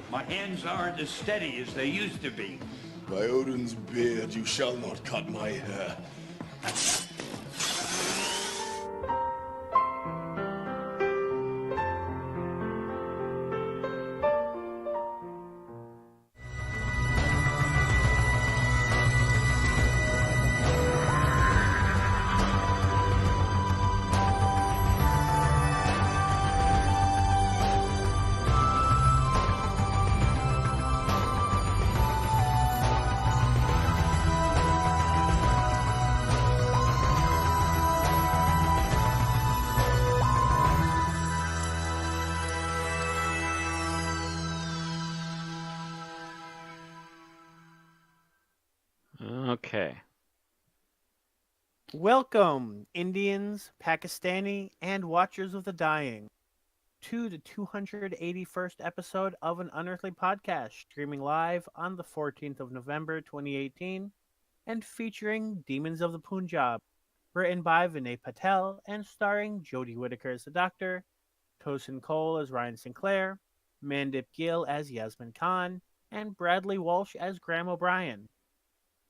My hands aren't as steady as they used to be. By Odin's beard, you shall not cut my hair. Okay. Welcome, Indians, Pakistani, and Watchers of the Dying, to the 281st episode of an Unearthly podcast, streaming live on the 14th of November, 2018, and featuring Demons of the Punjab, written by Vinay Patel and starring Jodie Whittaker as the Doctor, Tosin Cole as Ryan Sinclair, Mandip Gill as Yasmin Khan, and Bradley Walsh as Graham O'Brien.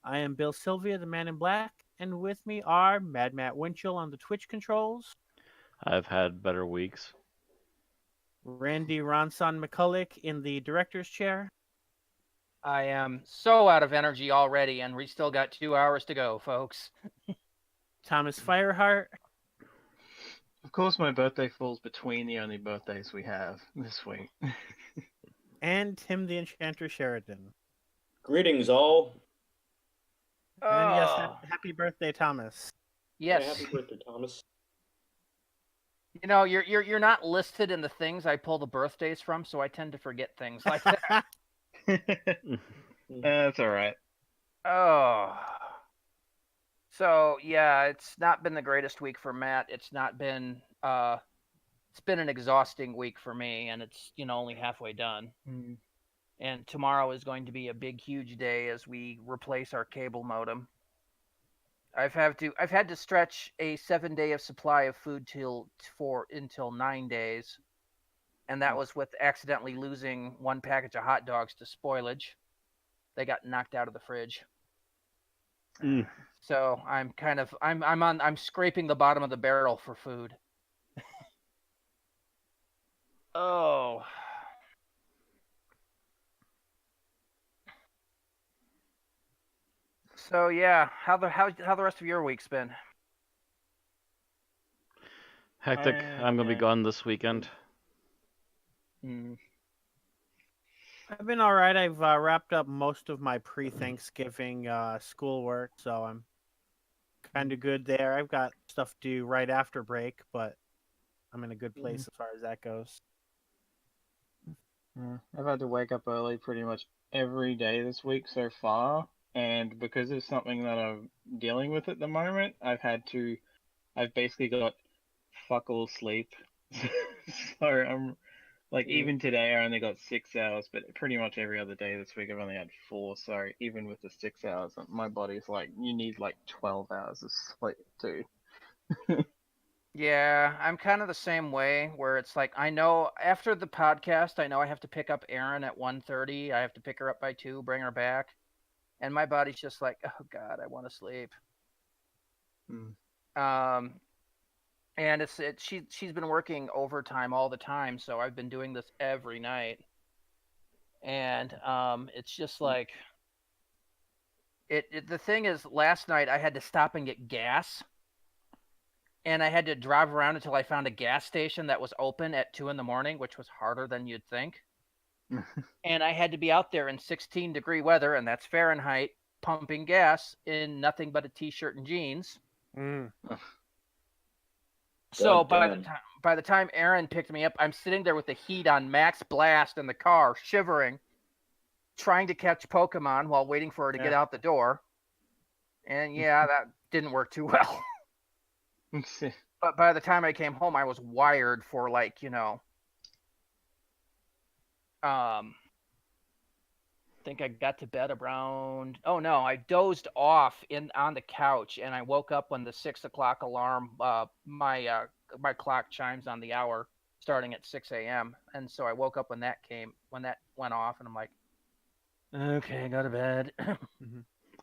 I am Bill Sylvia, the Man in Black, and with me are Mad Matt Winchell on the Twitch controls, I've had better weeks. Randy Ronson McCulloch in the director's chair, I am so out of energy already, and we still got 2 hours to go, folks. Thomas Fireheart, Of course, my birthday falls between the only birthdays we have this week. and Tim the Enchanter Sheridan. Greetings, all. And yes, Oh, happy birthday, Thomas. yes. Yeah, happy birthday, Thomas. You know, you're not listed in the things I pull the birthdays from, so I tend to forget things like that. That's all right. Oh. So yeah, it's not been the greatest week for Matt. It's been an exhausting week for me, and it's only halfway done. And tomorrow is going to be a big, huge day as we replace our cable modem. I've had to stretch a 7-day of supply of food until 9 days, and that was with accidentally losing one package of hot dogs to spoilage. They got knocked out of the fridge. So I'm scraping the bottom of the barrel for food. Oh. So yeah, how the rest of your week's been? Hectic. I'm going to be gone this weekend. I've been all right. I've wrapped up most of my pre-Thanksgiving schoolwork, so I'm kind of good there. I've got stuff to do right after break, but I'm in a good place as far as that goes. I've had to wake up early pretty much every day this week so far, and because it's something that I'm dealing with at the moment, I've basically got fuck all sleep. So I'm like, even today I only got 6 hours, but pretty much every other day this week I've only had 4. So even with the 6 hours, my body's like, you need like 12 hours of sleep too. Yeah, I'm kind of the same way, where it's like, I know after the podcast, I know I have to pick up Erin at 1:30. I have to pick her up by 2, bring her back. And my body's just like, oh God, I want to sleep. And she's been working overtime all the time, so I've been doing this every night. And it's just like, the thing is, last night I had to stop and get gas. And I had to drive around until I found a gas station that was open at 2 a.m, which was harder than you'd think. And I had to be out there in 16-degree weather, and that's Fahrenheit, pumping gas in nothing but a t-shirt and jeans. So by the time Erin picked me up, I'm sitting there with the heat on max blast in the car, shivering, trying to catch Pokemon while waiting for her to get out the door. And yeah, that didn't work too well. But by the time I came home, I was wired for I think I got to bed around. Oh no, I dozed off on the couch, and I woke up when the 6 o'clock alarm. My clock chimes on the hour. starting at 6 a.m. And so I woke up when that went off, and I'm like, okay, go to bed.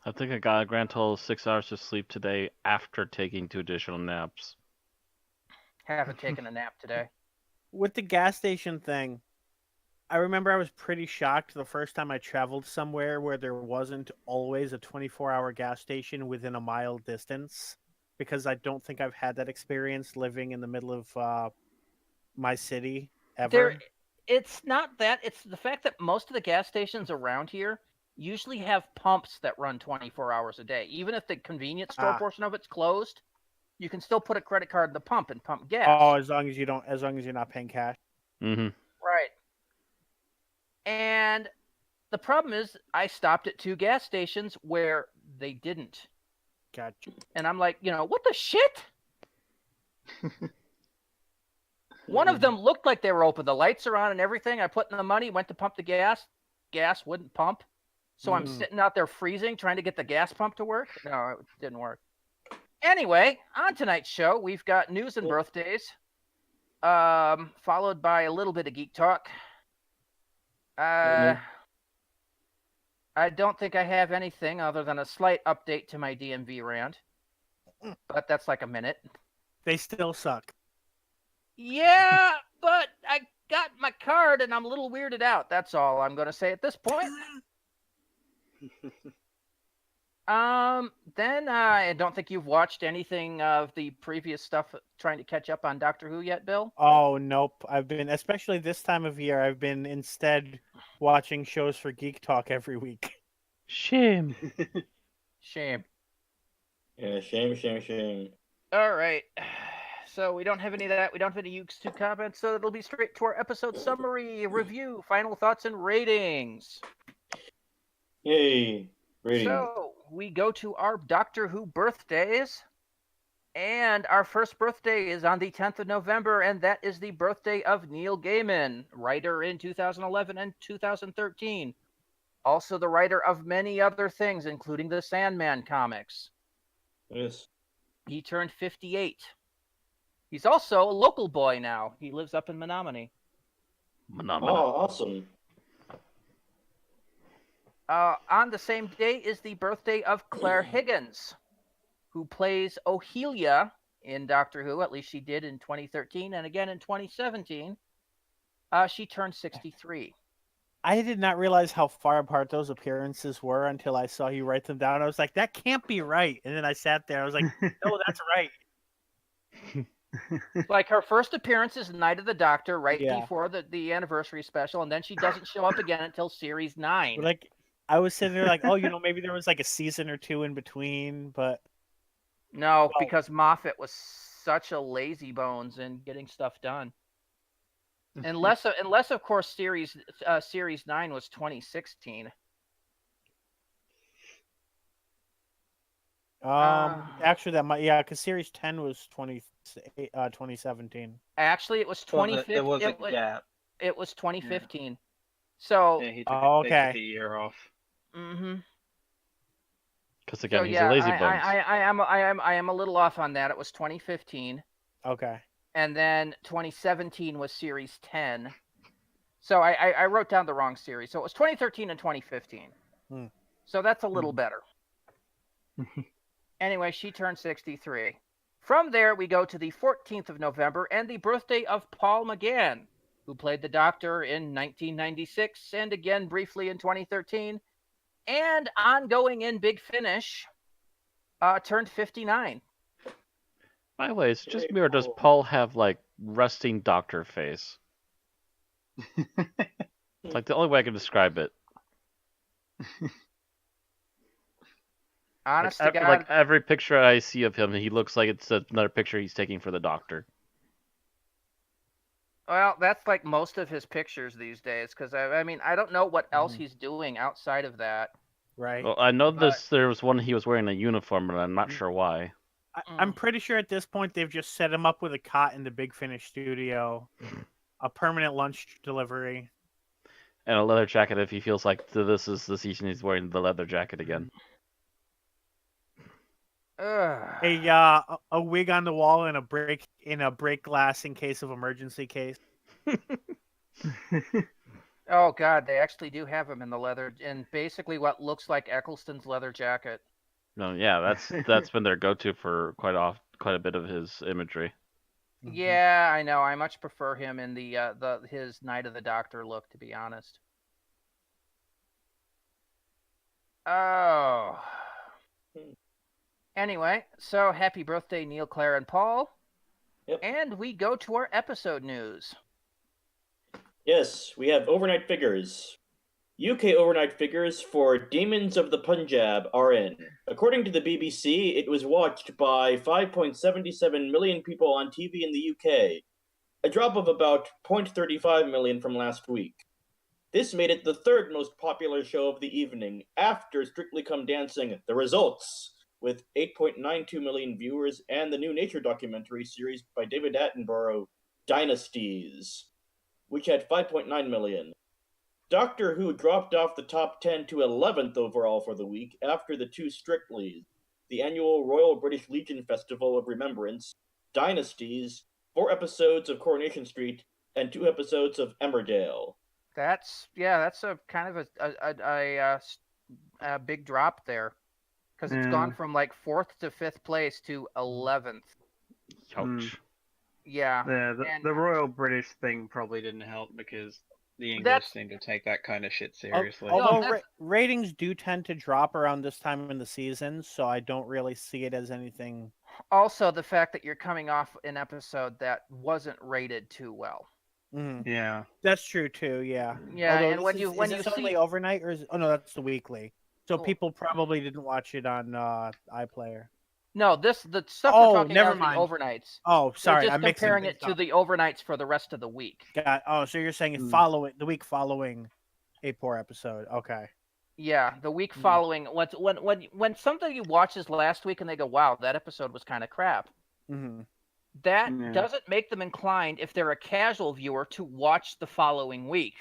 I think I got a grand total of 6 hours of sleep today after taking 2 additional naps. Haven't taken a nap today. With the gas station thing, I remember I was pretty shocked the first time I traveled somewhere where there wasn't always a 24-hour gas station within a mile distance, because I don't think I've had that experience living in the middle of my city ever. It's not that. It's the fact that most of the gas stations around here usually have pumps that run 24 hours a day. Even if the convenience store portion of it's closed, you can still put a credit card in the pump and pump gas. Oh, as long as you're not paying cash. Mm-hmm. Right. And the problem is, I stopped at 2 gas stations where they didn't. Gotcha. And I'm like, what the shit? One of them looked like they were open. The lights are on and everything. I put in the money, went to pump the gas. Gas wouldn't pump. So I'm sitting out there freezing, trying to get the gas pump to work. No, it didn't work. Anyway, on tonight's show, we've got news and birthdays, followed by a little bit of geek talk. I don't think I have anything other than a slight update to my DMV rant, but that's like a minute. They still suck. Yeah, but I got my card and I'm a little weirded out. That's all I'm going to say at this point. Then I don't think you've watched anything of the previous stuff trying to catch up on Doctor Who yet, Bill? Oh, nope. I've been, especially this time of year, I've been instead watching shows for Geek Talk every week. Shame. Shame. Yeah, shame. All right. So we don't have any of that. We don't have any YouTube comments, so it'll be straight to our episode summary, review, final thoughts, and ratings. Yay. Rating. So we go to our Doctor Who birthdays, and our first birthday is on the 10th of November, and that is the birthday of Neil Gaiman, writer in 2011 and 2013. Also the writer of many other things, including the Sandman comics. Yes. He turned 58. He's also a local boy now. He lives up in Menominee. Oh, awesome. On the same day is the birthday of Claire Higgins, who plays Ohelia in Doctor Who. At least she did in 2013 and again in 2017. She turned 63. I did not realize how far apart those appearances were until I saw you write them down. I was like, that can't be right. And then I sat there. I was like, no, that's right. Like, her first appearance is Night of the Doctor, right Yeah. before the anniversary special, and then she doesn't show up again until Series 9. Like, I was sitting there like, oh, maybe there was like a season or two in between, but No, because Moffat was such a lazy bones in getting stuff done. Unless of course Series 9 was 2016. Actually that might, yeah, because Series 10 was 2017. Actually, it was 2015. There was a gap. It was 2015. So Yeah, he took, okay. they took a year off. Mm-hmm. Because again, So he's yeah, a lazy bones. I am a little off on that. It was 2015, Okay. and then 2017 was Series 10. So I wrote down the wrong series. So it was 2013 and 2015. So that's a little better. Anyway, she turned 63. From there, we go to the 14th of November and the birthday of Paul McGann, who played the Doctor in 1996 and again briefly in 2013, and ongoing in Big Finish, turned 59. By the way, it's just me, or does Paul have, like, resting doctor face? It's like the only way I can describe it. Honest like, to God. like every picture I see of him, he looks like it's another picture he's taking for the Doctor. Well, that's like most of his pictures these days, because I mean, I don't know what else he's doing outside of that. Right. Well, I know there was one he was wearing a uniform, but I'm not sure why. I'm pretty sure at this point they've just set him up with a cot in the Big Finish studio, a permanent lunch delivery, And a leather jacket if he feels like this is the season he's wearing the leather jacket again. A wig on the wall and a break glass in case of emergency case. Oh God, they actually do have him in the leather, in basically what looks like Eccleston's leather jacket. No, yeah, that's been their go-to for quite a bit of his imagery. Yeah, I know. I much prefer him in the his Night of the Doctor look, to be honest. Oh. Anyway, so happy birthday, Neil, Claire, and Paul. Yep. And we go to our episode news. Yes, we have overnight figures. UK overnight figures for Demons of the Punjab are in. According to the BBC, it was watched by 5.77 million people on TV in the UK, a drop of about 0.35 million from last week. This made it the third most popular show of the evening, after Strictly Come Dancing: The Results, with 8.92 million viewers, and the new nature documentary series by David Attenborough, Dynasties, which had 5.9 million. Doctor Who dropped off the top 10 to 11th overall for the week after the two Strictlys, the annual Royal British Legion Festival of Remembrance, Dynasties, 4 episodes of Coronation Street, and 2 episodes of Emmerdale. That's a kind of a big drop there, because it's gone from like 4th to 5th place to 11th. Ouch. Yeah. The Royal British thing probably didn't help because the English seem to take that kind of shit seriously. Although ratings do tend to drop around this time in the season, so I don't really see it as anything. Also, the fact that you're coming off an episode that wasn't rated too well. Yeah, that's true too. Yeah. Yeah, although and when you see only overnight, or no, that's the weekly. So Oh. people probably didn't watch it on iPlayer. No, the stuff we're talking never about mind. The overnights. Oh, sorry, We're just I'm mixing comparing it things to up. the overnights for the rest of the week. So you're saying the week following a poor episode. Okay. Yeah, the week following. When somebody watches last week and they go, "Wow, that episode was kind of crap," that doesn't make them inclined, if they're a casual viewer, to watch the following week.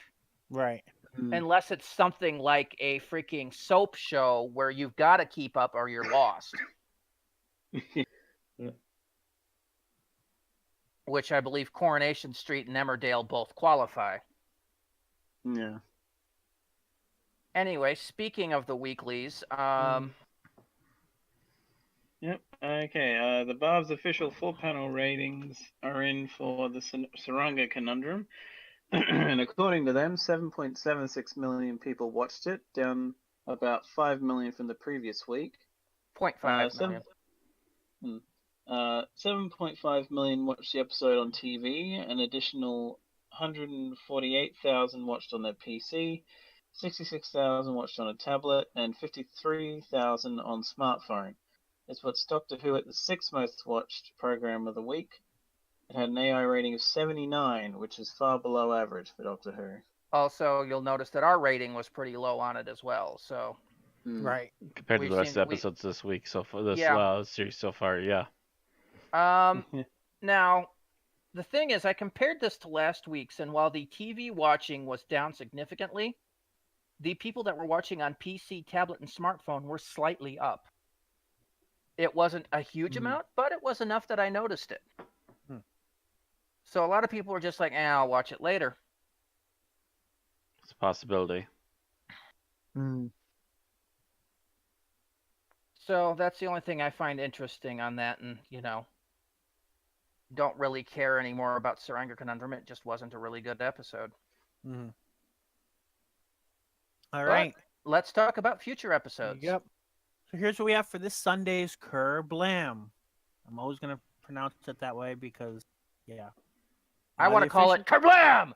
Right. Unless it's something like a freaking soap show where you've got to keep up or you're lost. Which I believe Coronation Street and Emmerdale both qualify. Yeah. Anyway, speaking of the weeklies, Yep. Okay. The Barb's official 4-panel ratings are in for the Saranga Conundrum, and according to them, 7.76 million people watched it, down about 5 million from the previous week. 0.5 million. 7.5 million watched the episode on TV, an additional 148,000 watched on their PC, 66,000 watched on a tablet, and 53,000 on smartphone. It puts Doctor Who at the 6th most watched program of the week. It had an AI rating of 79, which is far below average for Doctor Who. Also, you'll notice that our rating was pretty low on it as well. So, right, compared to the rest of the episodes this week, so for this series so far, yeah. Now, the thing is, I compared this to last week's, and while the TV watching was down significantly, the people that were watching on PC, tablet, and smartphone were slightly up. It wasn't a huge amount, but it was enough that I noticed it. So a lot of people were just like, I'll watch it later. It's a possibility. So that's the only thing I find interesting on that, and, don't really care anymore about Saranga Conundrum. It just wasn't a really good episode. All right. Let's talk about future episodes. Yep. So here's what we have for this Sunday's Kerblam. I'm always going to pronounce it that way because, I want to call it Kerblam!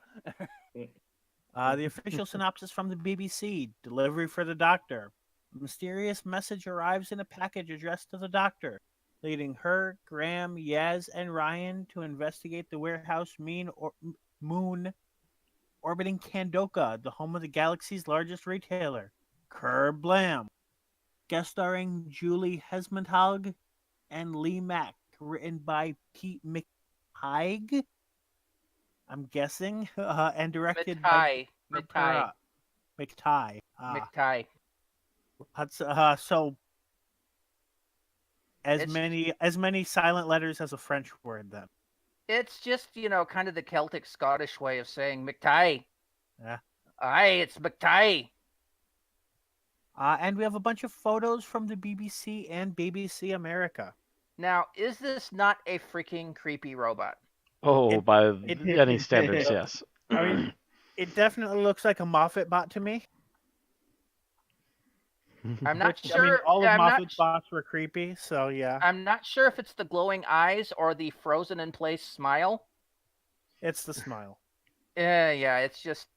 The official synopsis from the BBC. Delivery for the Doctor. A mysterious message arrives in a package addressed to the Doctor, leading her, Graham, Yaz, and Ryan to investigate the warehouse moon orbiting Kandoka, the home of the galaxy's largest retailer. Kerblam. Guest starring Julie Hesmondhalgh and Lee Mack. Written by Pete McTighe, I'm guessing, and directed by McTighe. McTighe. McTighe. So As It's- many silent letters as a French word then. It's just, kind of the Celtic Scottish way of saying McTie. Yeah. Aye, it's McTie. And we have a bunch of photos from the BBC and BBC America. Now, is this not a freaking creepy robot? Oh, It- by it- any standards, yes. I mean, it definitely looks like a Moffat bot to me. I'm not Which, sure. I mean, all of I'm not Moffat's bots were creepy, so yeah. I'm not sure if it's the glowing eyes or the frozen in place smile. It's the smile. Yeah, it's just,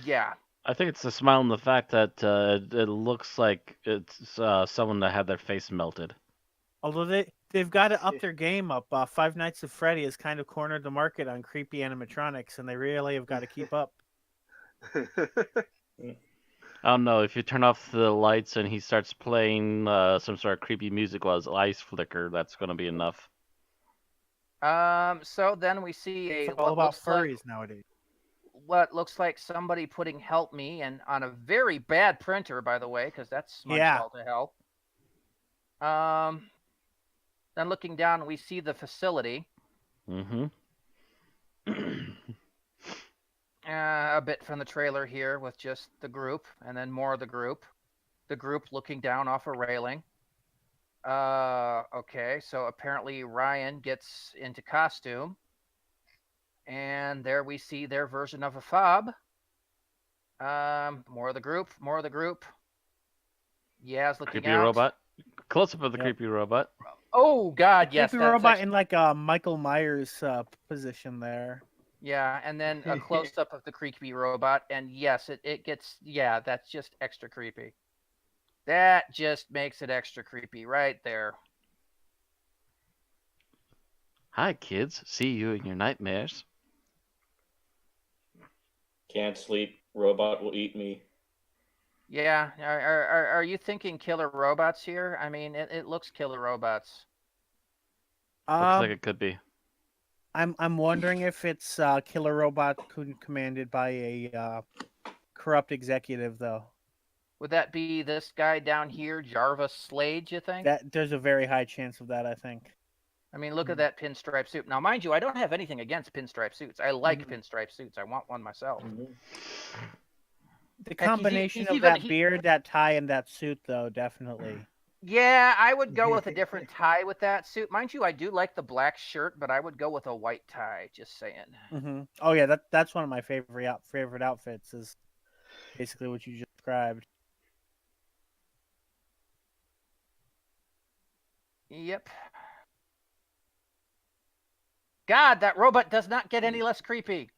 yeah. I think it's the smile and the fact that it looks like it's someone that had their face melted. Although they've got to up their game up. Five Nights at Freddy has kind of cornered the market on creepy animatronics, and they really have got to keep up. I don't know, if you turn off the lights and he starts playing some sort of creepy music while his eyes flicker, that's going to be enough. So then we see It's all about furries nowadays. What looks like somebody putting "Help Me" and on a very bad printer, by the way, because that's smudged all to hell. Then looking down, we see the facility. Mm-hmm. A bit from the trailer here with just the group, and then more of the group. The group looking down off a railing. Okay, so apparently Ryan gets into costume. And there we see their version of a fob. More of the group. Yaz looking Creepy out. robot. Close up of the Yep. creepy robot. Oh God, yes. Creepy that's robot actually- in like a Michael Myers position there. Yeah, and then a close up of the creepy robot, and yes, it gets, yeah, that's just extra creepy. That just makes it extra creepy right there. Hi, kids. See you in your nightmares. Can't sleep. Robot will eat me. Yeah, are you thinking killer robots here? I mean, it looks killer robots. Looks Um, like it could be. I'm wondering if it's killer robot commanded by a corrupt executive, though. Would that be this guy down here, Jarvis Slade, you think? That there's a very high chance of that, I think. I mean, look at that pinstripe suit. Now, mind you, I don't have anything against pinstripe suits. I like pinstripe suits. I want one myself. The combination he's of even- that beard, that tie, and that suit, though, definitely. Yeah, I would go with a different tie with that suit. Mind you, I do like the black shirt, but I would go with a white tie, just saying. Mm-hmm. Oh yeah, that's one of my favorite outfits. Is basically what you just described. Yep. God, that robot does not get any less creepy.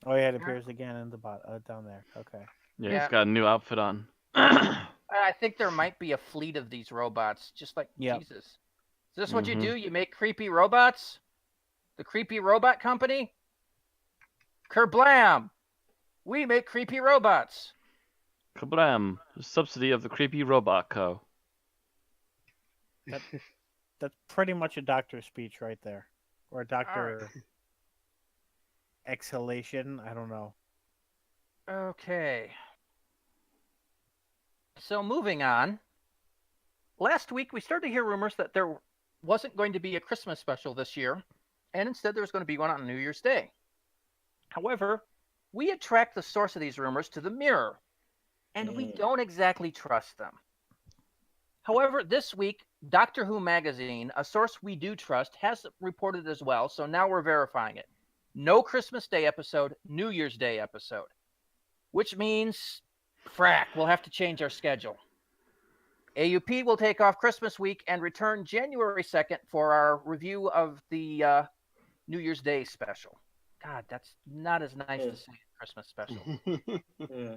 Oh yeah, it appears again in the down there. Okay. Yeah, Yeah. he's got a new outfit on. I think there might be a fleet of these robots, just like Yep. Jesus. Is this what you Mhm. do? You make creepy robots? The Creepy Robot Company? Kerblam! We make creepy robots. Kablam! Subsidy of the Creepy Robot Co. That's pretty much a doctor speech right there, or a doctor exhalation. I don't know. Okay. So moving on. Last week we started to hear rumors that there wasn't going to be a Christmas special this year, and instead there was going to be one on New Year's Day. However, we had tracked the source of these rumors to the Mirror, and we don't exactly trust them. However, this week, Doctor Who Magazine, a source we do trust, has reported as well, so now we're verifying it. No Christmas Day episode, New Year's Day episode. Which means, frack, we'll have to change our schedule. AUP will take off Christmas week and return January 2nd for our review of the New Year's Day special. God, that's not as nice to say, Christmas special. Yeah.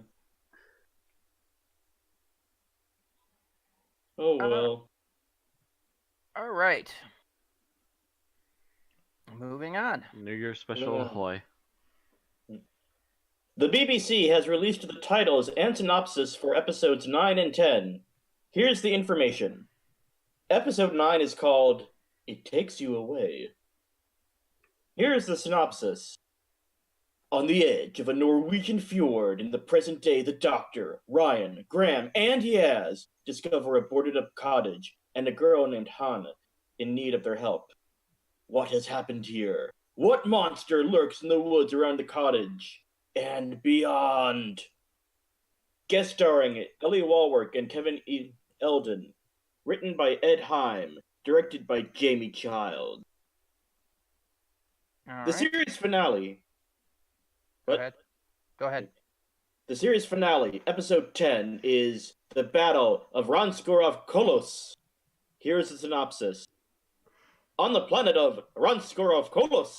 Oh well. All right. Moving on. New Year's special ahoy. The BBC has released the titles and synopsis for episodes 9 and 10. Here's the information. Episode 9 is called It Takes You Away. Here's the synopsis. On the edge of a Norwegian fjord in the present day, the Doctor, Ryan, Graham, and Yaz discover a boarded up cottage and a girl named Hannah in need of their help. What has happened here? What monster lurks in the woods around the cottage and beyond? Guest starring Ellie Walwork and Kevin E. Eldon. Written by Ed Heim. Directed by Jamie Child. All The right. series finale. Go ahead. Go ahead. The series finale, episode 10, is The Battle of Ranskorov Kolos. Here's the synopsis. On the planet of Ranskorov Kolos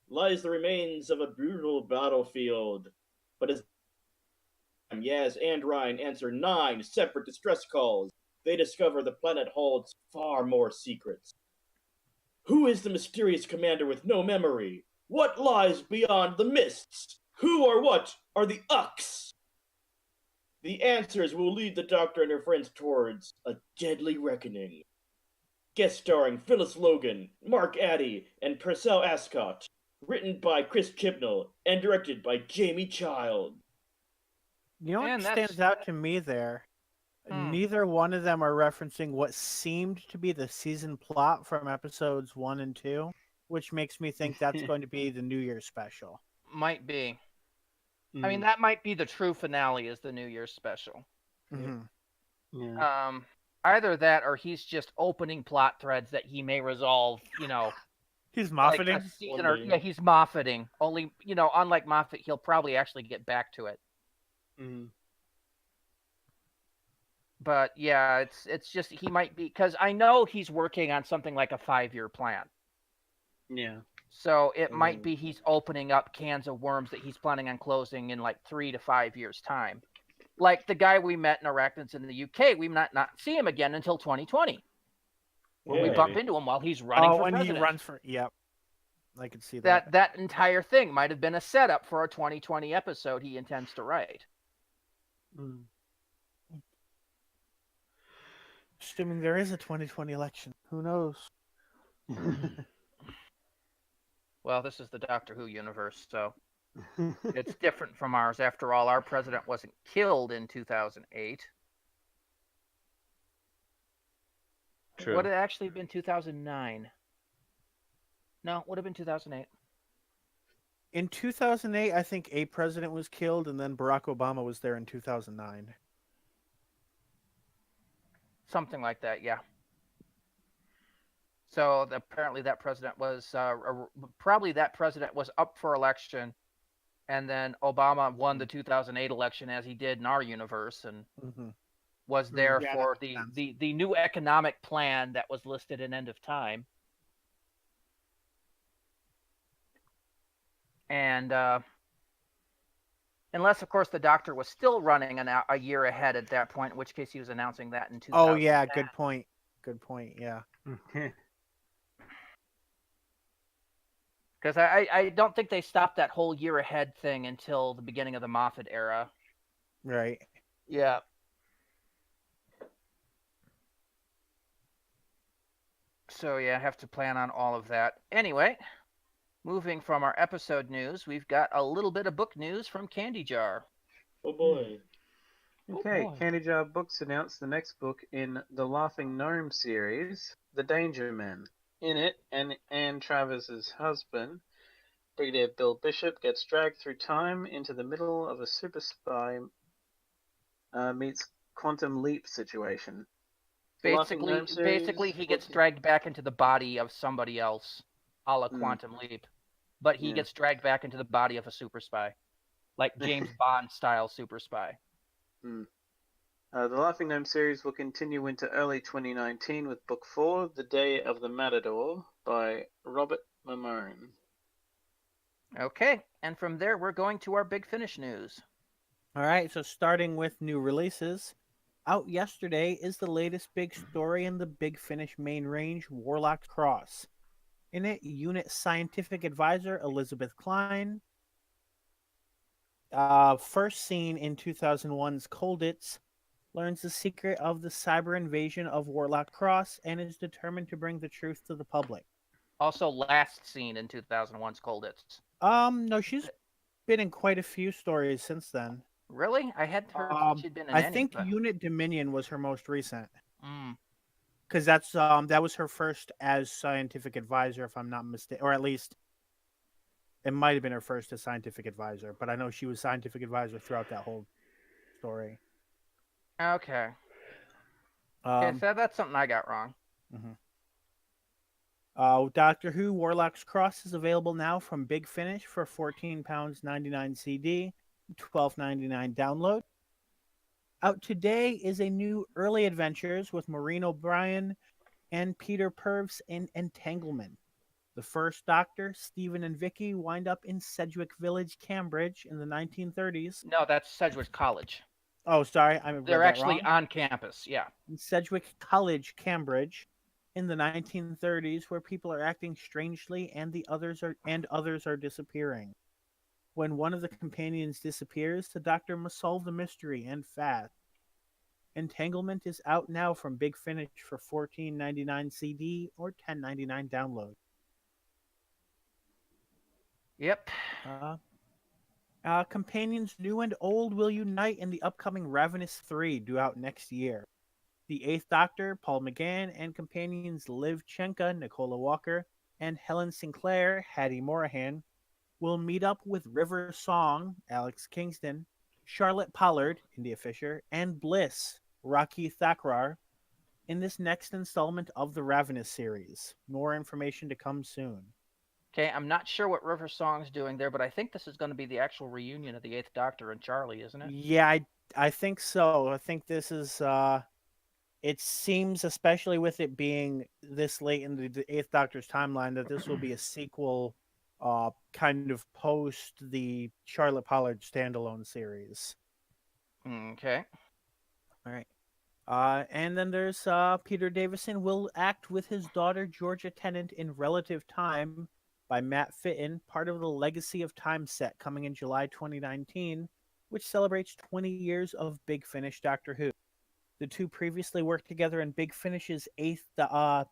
lies the remains of a brutal battlefield. But as Yaz and Ryan answer 9 separate distress calls, they discover the planet holds far more secrets. Who is the mysterious commander with no memory? What lies beyond the mists? Who or what are the Ucks? The answers will lead the Doctor and her friends towards a deadly reckoning. Guest starring Phyllis Logan, Mark Addy, and Purcell Ascot. Written by Chris Chibnall and directed by Jamie Child. You know what Man, stands out to me there? Neither one of them are referencing what seemed to be the season plot from episodes 1 and 2, which makes me think that's going to be the New Year's special. Might be. I mean, that might be the true finale is the New Year's special. Mm-hmm. Yeah. Either that or he's just opening plot threads that he may resolve, He's like Moffating. a season or he's Moffating. Only, unlike Moffat, he'll probably actually get back to it. Mm. But yeah, it's just he might be because I know he's working on something like a 5-year plan. Yeah. So it might be he's opening up cans of worms that he's planning on closing in like 3 to 5 years time. Like the guy we met in Arachnids in the UK, we might not see him again until 2020. When we bump into him while he's running for when president. he runs for I could see that. That entire thing might have been a setup for a 2020 episode he intends to write. Mm. Assuming there is a 2020 election. Who knows? Well, this is the Doctor Who universe, so it's different from ours. After all, our president wasn't killed in 2008. True. Would it actually have been 2009? No, it would have been 2008. In 2008, I think a president was killed, and then Barack Obama was there in 2009. Something like that, yeah. So apparently that president was up for election, and then Obama won the 2008 election as he did in our universe, and was there for the new economic plan that was listed in End of Time. And unless, of course, the Doctor was still running a year ahead at that point, in which case he was announcing that in 2010. Oh, yeah, good point. Good point, yeah. Because I don't think they stopped that whole year ahead thing until the beginning of the Moffat era. Right. Yeah. So, yeah, I have to plan on all of that. Anyway, moving from our episode news, we've got a little bit of book news from Candy Jar. Oh boy. Okay, boy. Candy Jar Books announced the next book in the Laughing Gnome series, The Danger Men. In it, Anne Travers' husband, Brigadier Bill Bishop, gets dragged through time into the middle of a super spy meets quantum leap situation. The Laughing Gnome series Basically, he gets dragged back into the body of somebody else, a la Quantum Leap. But he gets dragged back into the body of a super spy. Like James Bond-style super spy. The Laughing Gnome series will continue into early 2019 with Book 4, The Day of the Matador, by Robert Mamone. Okay, and from there, we're going to our Big Finish news. All right, so starting with new releases. Out yesterday is the latest big story in the Big Finish main range, Warlock's Cross. In it, Unit Scientific Advisor Elizabeth Klein, first seen in 2001's Colditz, learns the secret of the cyber invasion of Warlock Cross and is determined to bring the truth to the public. Also, last seen in 2001's Colditz. No, she's been in quite a few stories since then. Really? I hadn't heard she'd been in I any. think But... Unit Dominion was her most recent, Mm. because that was her first as scientific advisor, if I'm not mistaken, or at least it might have been her first as scientific advisor. But I know she was scientific advisor throughout that whole story. Okay. Okay, Um, so that's something I got wrong. mhm. Doctor Who Warlock's Cross is available now from Big Finish for £14.99 CD, $12.99 download. Out today is a new Early Adventures with Maureen O'Brien and Peter Purves in Entanglement. The first Doctor, Stephen and Vicky, wind up in Sedgwick Village, Cambridge in the 1930s. No, that's Sedgwick College. Oh, sorry, I read They're that actually wrong. on campus, yeah. In Sedgwick College, Cambridge, in the 1930s, where people are acting strangely and others are disappearing. When one of the companions disappears, the Doctor must solve the mystery and fast. Entanglement is out now from Big Finish for $14.99 CD or $10.99 download. Yep. Companions new and old will unite in the upcoming Ravenous 3 due out next year. The Eighth Doctor, Paul McGann, and companions Liv Chenka, Nicola Walker, and Helen Sinclair, Hattie Morahan, will meet up with River Song, Alex Kingston, Charlotte Pollard, India Fisher, and Bliss, Rocky Thakrar, in this next installment of the Ravenous series. More information to come soon. Okay, I'm not sure what River Song's doing there, but I think this is going to be the actual reunion of the Eighth Doctor and Charlie, isn't it? Yeah, I think so. I think this is it seems, especially with it being this late in the Eighth Doctor's timeline, that this will be a sequel kind of post the Charlotte Pollard standalone series. Okay. All right. And then there's Peter Davison will act with his daughter Georgia Tennant in Relative Time by Matt Fitton, part of the Legacy of Time set coming in July 2019, which celebrates 20 years of Big Finish Doctor Who. The two previously worked together in Big Finish's Eighth Doctor.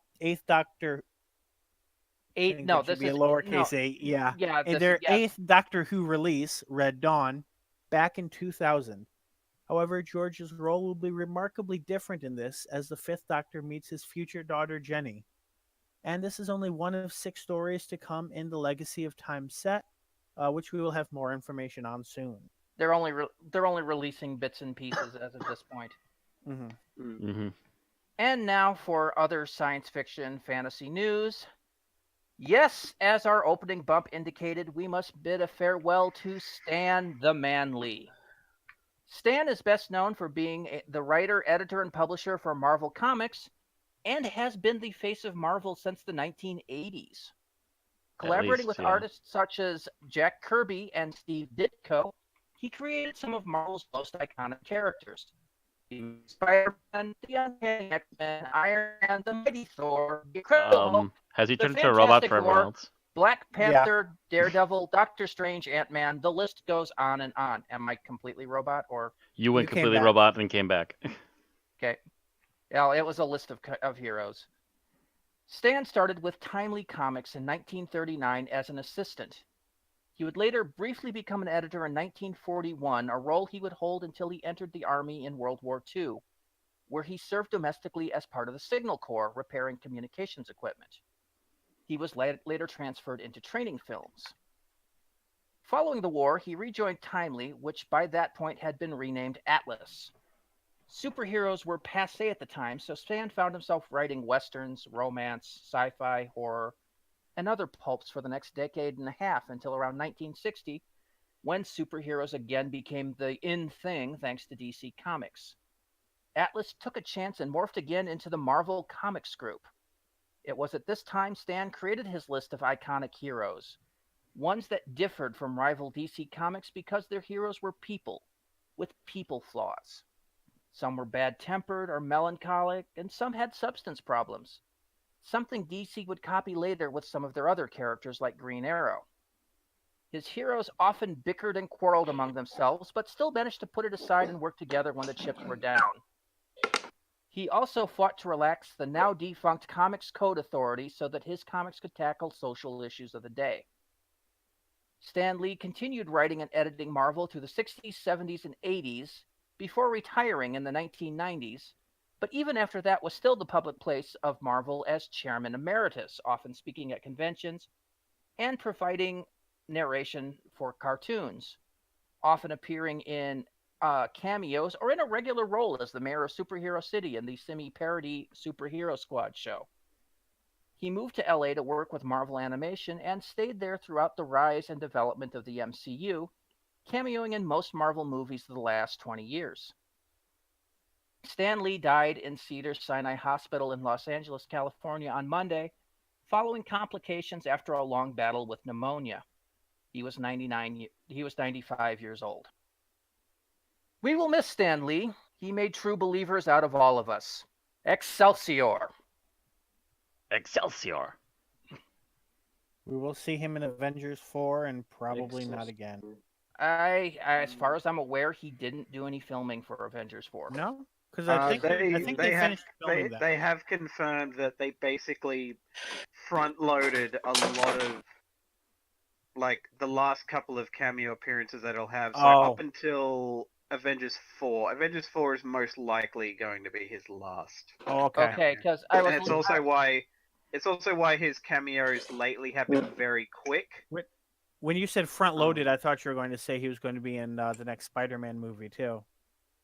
Eight. No, this be is a lowercase no, 8. Yeah. Yeah. In This, their yeah. eighth Doctor Who release, Red Dawn, back in 2000. However, George's role will be remarkably different in this as the Fifth Doctor meets his future daughter Jenny. And this is only one of 6 stories to come in the Legacy of Time set, which we will have more information on soon. They're only releasing bits and pieces as of this point. Mm-hmm. Mm-hmm. And now for other science fiction fantasy news. Yes, as our opening bump indicated, we must bid a farewell to Stan the Man Lee. Stan is best known for being the writer, editor, and publisher for Marvel Comics, and has been the face of Marvel since the 1980s. Collaborating with artists such as Jack Kirby and Steve Ditko, he created some of Marvel's most iconic characters. Spider-Man, the Uncanny X-Men, Iron Man, the Mighty Thor, the Incredible Hulk, has he the turned into a robot Fantastic for everyone Four, else? Black Panther, Daredevil, Doctor Strange, Ant-Man, the list goes on and on. Am I completely robot or? You went You came completely back. robot and came back. Okay. Yeah, it was a list of heroes. Stan started with Timely Comics in 1939 as an assistant. He would later briefly become an editor in 1941, a role he would hold until he entered the Army in World War II, where he served domestically as part of the Signal Corps, repairing communications equipment. He was later transferred into training films. Following the war, he rejoined Timely, which by that point had been renamed Atlas. Superheroes were passé at the time, so Stan found himself writing westerns, romance, sci-fi, horror, and other pulps for the next decade and a half until around 1960, when superheroes again became the in thing thanks to DC Comics. Atlas took a chance and morphed again into the Marvel Comics group. It was at this time Stan created his list of iconic heroes, ones that differed from rival DC Comics because their heroes were people, with people flaws. Some were bad-tempered or melancholic, and some had substance problems, something DC would copy later with some of their other characters like Green Arrow. His heroes often bickered and quarreled among themselves, but still managed to put it aside and work together when the chips were down. He also fought to relax the now-defunct Comics Code Authority so that his comics could tackle social issues of the day. Stan Lee continued writing and editing Marvel through the 60s, 70s, and 80s before retiring in the 1990s, but even after that was still the public place of Marvel as chairman emeritus, often speaking at conventions and providing narration for cartoons, often appearing in cameos or in a regular role as the mayor of Superhero City in the semi-parody Superhero Squad show. He moved to LA to work with Marvel Animation and stayed there throughout the rise and development of the MCU, cameoing in most Marvel movies of the last 20 years. Stan Lee died in Cedars-Sinai Hospital in Los Angeles, California on Monday, following complications after a long battle with pneumonia. He was 95 years old. We will miss Stan Lee. He made true believers out of all of us. Excelsior! Excelsior. We will see him in Avengers 4 and probably not again. As far as I'm aware, he didn't do any filming for Avengers 4. No? Because I think they finished filming that. They have confirmed that they basically front-loaded a lot of, like, the last couple of cameo appearances that he'll have. So up until Avengers 4. Avengers 4 is most likely going to be his last. Oh, okay. Okay, because I was... And it's also why his cameos lately have been very quick. When you said front-loaded, I thought you were going to say he was going to be in the next Spider-Man movie, too.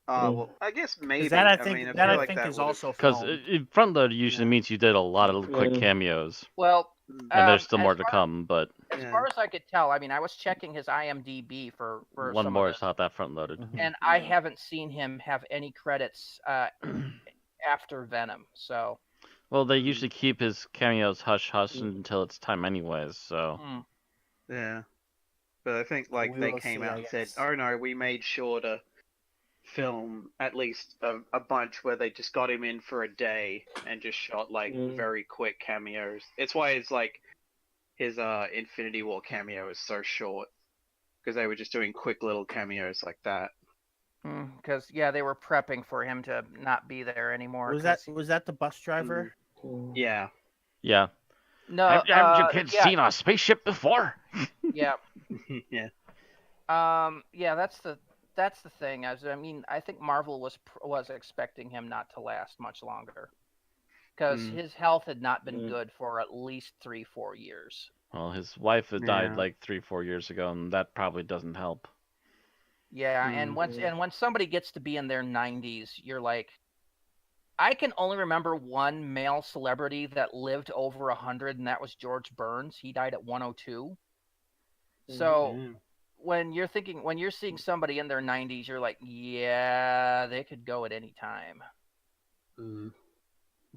Well, I guess maybe. That I think that is also Because filmed. front load usually means you did a lot of quick cameos, Well, and there's still more to come. But as far as I could tell, I mean, I was checking his IMDb for one some more of is not that front loaded. and I haven't seen him have any credits after Venom. So, Well, they usually keep his cameos hush hush until it's time, anyways. So Yeah. But I think We they will came see, out I and said, guess. "Oh no, we made sure to film at least a bunch where they just got him in for a day and just shot very quick cameos." It's why it's his Infinity War cameo is so short, because they were just doing quick little cameos like that. because they were prepping for him to not be there anymore. Was that the bus driver? Yeah. yeah. No, Haven't you kids seen a spaceship before? Yeah. Yeah. Yeah, that's the thing. I mean, I think Marvel was expecting him not to last much longer, because his health had not been good for at least 3-4 years. Well, his wife had died like 3-4 years ago, and that probably doesn't help. Yeah, and when somebody gets to be in their 90s, you're like, I can only remember one male celebrity that lived over 100, and that was George Burns. He died at 102. So when you're seeing somebody in their 90s, you're like, yeah, they could go at any time.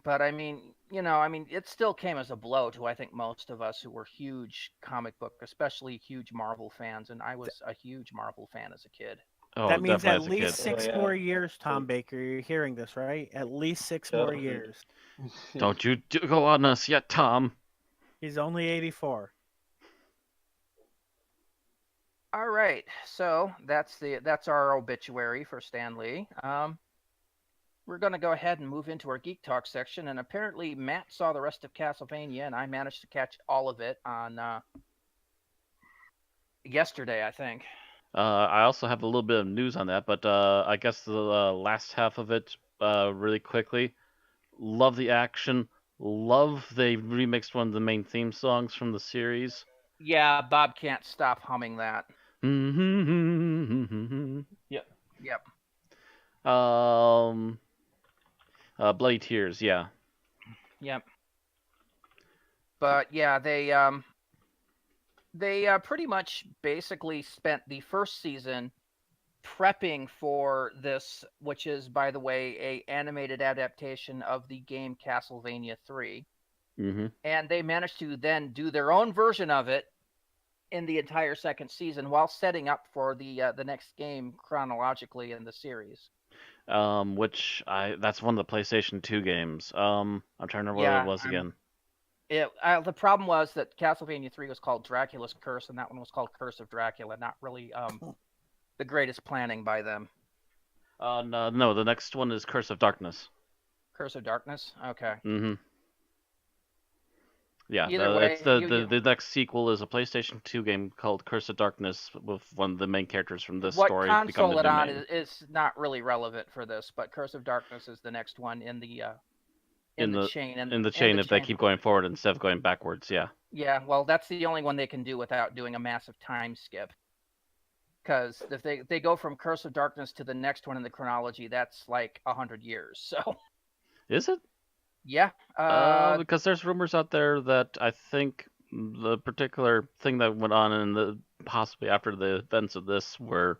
But I mean, it still came as a blow to, I think, most of us who were huge comic book, especially huge Marvel fans, and I was a huge Marvel fan as a kid. Oh, That means at definitely least as a kid. 6 more years, Tom Baker. You're hearing this, right? At least 6 more years. Don't you go on us yet, Tom. He's only 84. All right, so that's our obituary for Stan Lee. We're going to go ahead and move into our Geek Talk section, and apparently Matt saw the rest of Castlevania, and I managed to catch all of it on yesterday, I think. I also have a little bit of news on that, but I guess the last half of it, really quickly. Love the action. Love they remixed one of the main theme songs from the series. Yeah, Bob can't stop humming that. Yep. Yep. Bloody Tears, yeah. Yep. But yeah, they pretty much basically spent the first season prepping for this, which is, by the way, a animated adaptation of the game Castlevania 3. And they managed to then do their own version of it in the entire second season while setting up for the next game chronologically in the series. That's one of the PlayStation 2 games. I'm trying to remember what it was again. The problem was that Castlevania 3 was called Dracula's Curse, and that one was called Curse of Dracula. Not really the greatest planning by them. No, the next one is Curse of Darkness. Curse of Darkness? Okay. Yeah, Either way, it's the next sequel is a PlayStation 2 game called Curse of Darkness with one of the main characters from this what story becoming console the it on domain. is not really relevant for this, but Curse of Darkness is the next one in the chain. In the chain if they keep going forward instead of going backwards, yeah. Yeah, well, that's the only one they can do without doing a massive time skip. Because if they go from Curse of Darkness to the next one in the chronology, that's like 100 years. So Is it? yeah, Because there's rumors out there that I think the particular thing that went on in the possibly after the events of this were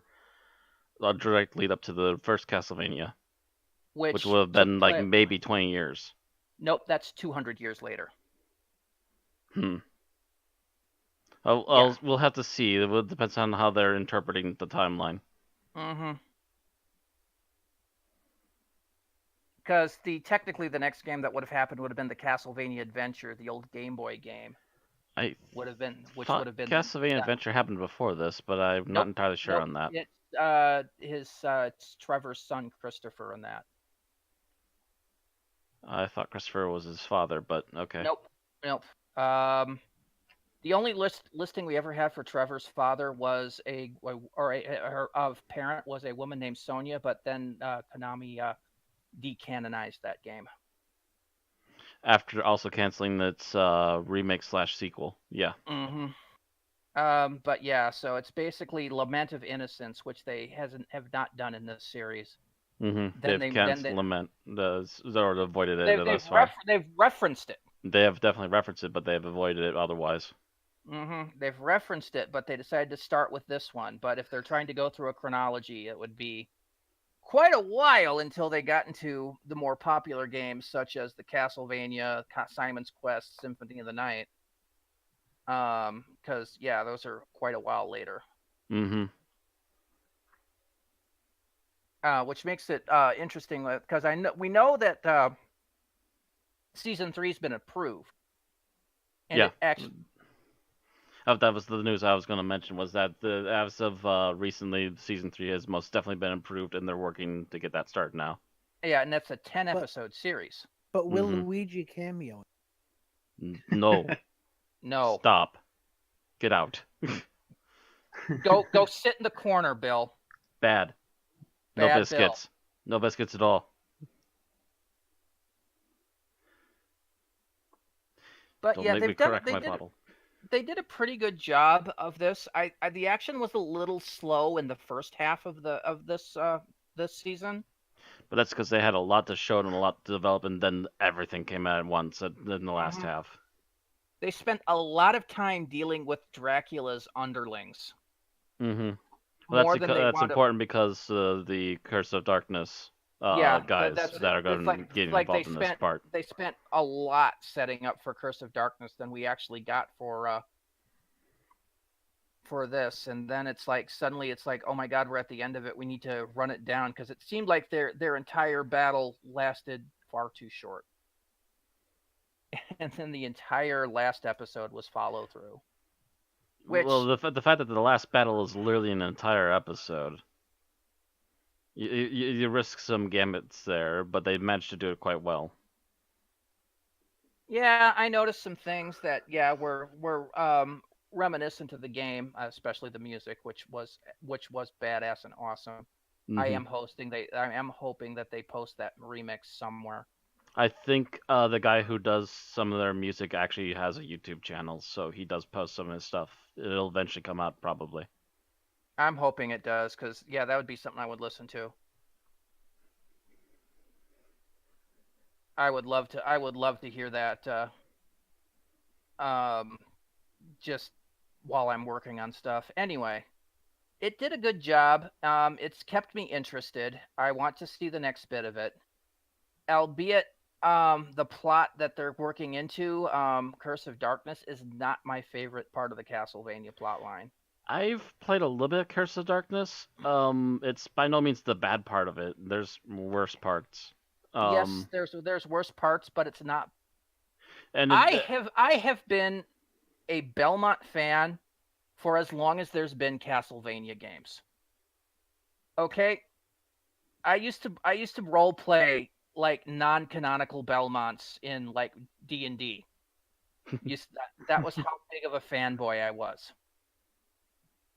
a direct lead up to the first Castlevania, which would have been like maybe 20 years. Nope, that's 200 years later. We'll have to see. It depends on how they're interpreting the timeline. Mm-hmm. Because technically the next game that would have happened would have been the Castlevania Adventure, the old Game Boy game. Would have been Castlevania Adventure happened before this, but I'm not entirely sure on that. It's Trevor's son Christopher in that. I thought Christopher was his father, but okay. Nope. The only listing we ever had for Trevor's father was of parent was a woman named Sonia, but then Konami decanonized that game. After also canceling its remake/sequel, yeah. Mm-hmm. But yeah, so it's basically Lament of Innocence, which they have not done in this series. Mm-hmm. They've canceled Lament, or avoided it thus far. They've referenced it. They have definitely referenced it, but they have avoided it otherwise. Mm-hmm. They've referenced it, but they decided to start with this one. But if they're trying to go through a chronology, it would be quite a while until they got into the more popular games, such as the Castlevania, Simon's Quest, Symphony of the Night. Because yeah, those are quite a while later. Mm-hmm. Which makes it interesting because we know that season 3's been approved. And yeah. Actually, that was the news I was going to mention, was that as of recently, season 3 has most definitely been approved, and they're working to get that started now. Yeah, and that's a 10-episode series. But will Luigi cameo? No. No. Stop. Get out. Go sit in the corner, Bill. Bad. No biscuits. Bill. No biscuits at all. But Don't yeah, make me correct my bottle. They did a pretty good job of this. The action was a little slow in the first half of this season. But that's because they had a lot to show and a lot to develop, and then everything came out at once in the last half. They spent a lot of time dealing with Dracula's underlings. Mm-hmm. Well, that's important because the Curse of Darkness guys that are going to get involved in this part. They spent a lot setting up for Curse of Darkness than we actually got for this, and then it's like suddenly it's like, oh my god, we're at the end of it. We need to run it down because it seemed like their entire battle lasted far too short, and then the entire last episode was follow through. Well, the fact that the last battle is literally an entire episode. You risk some gambits there, but they managed to do it quite well. Yeah, I noticed some things that were reminiscent of the game, especially the music, which was badass and awesome. Mm-hmm. I am hoping that they post that remix somewhere. I think the guy who does some of their music actually has a YouTube channel, so he does post some of his stuff. It'll eventually come out, probably. I'm hoping it does, because that would be something I would listen to. I would love to hear that. Just while I'm working on stuff. Anyway, it did a good job. It's kept me interested. I want to see the next bit of it, albeit the plot that they're working into, Curse of Darkness, is not my favorite part of the Castlevania plotline. I've played a little bit of Curse of Darkness. It's by no means the bad part of it. There's worse parts. Yes, there's worse parts, but it's not. And I have been a Belmont fan for as long as there's been Castlevania games. Okay, I used to role play like non-canonical Belmonts in like D&D. That was how big of a fanboy I was.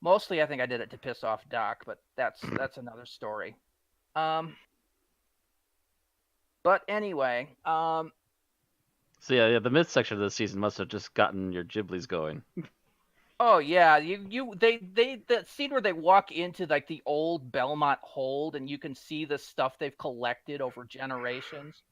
Mostly, I think I did it to piss off Doc, but that's another story. But anyway, So yeah, the mid section of this season must have just gotten your Ghiblies going. oh yeah, they the scene where they walk into like the old Belmont hold and you can see the stuff they've collected over generations.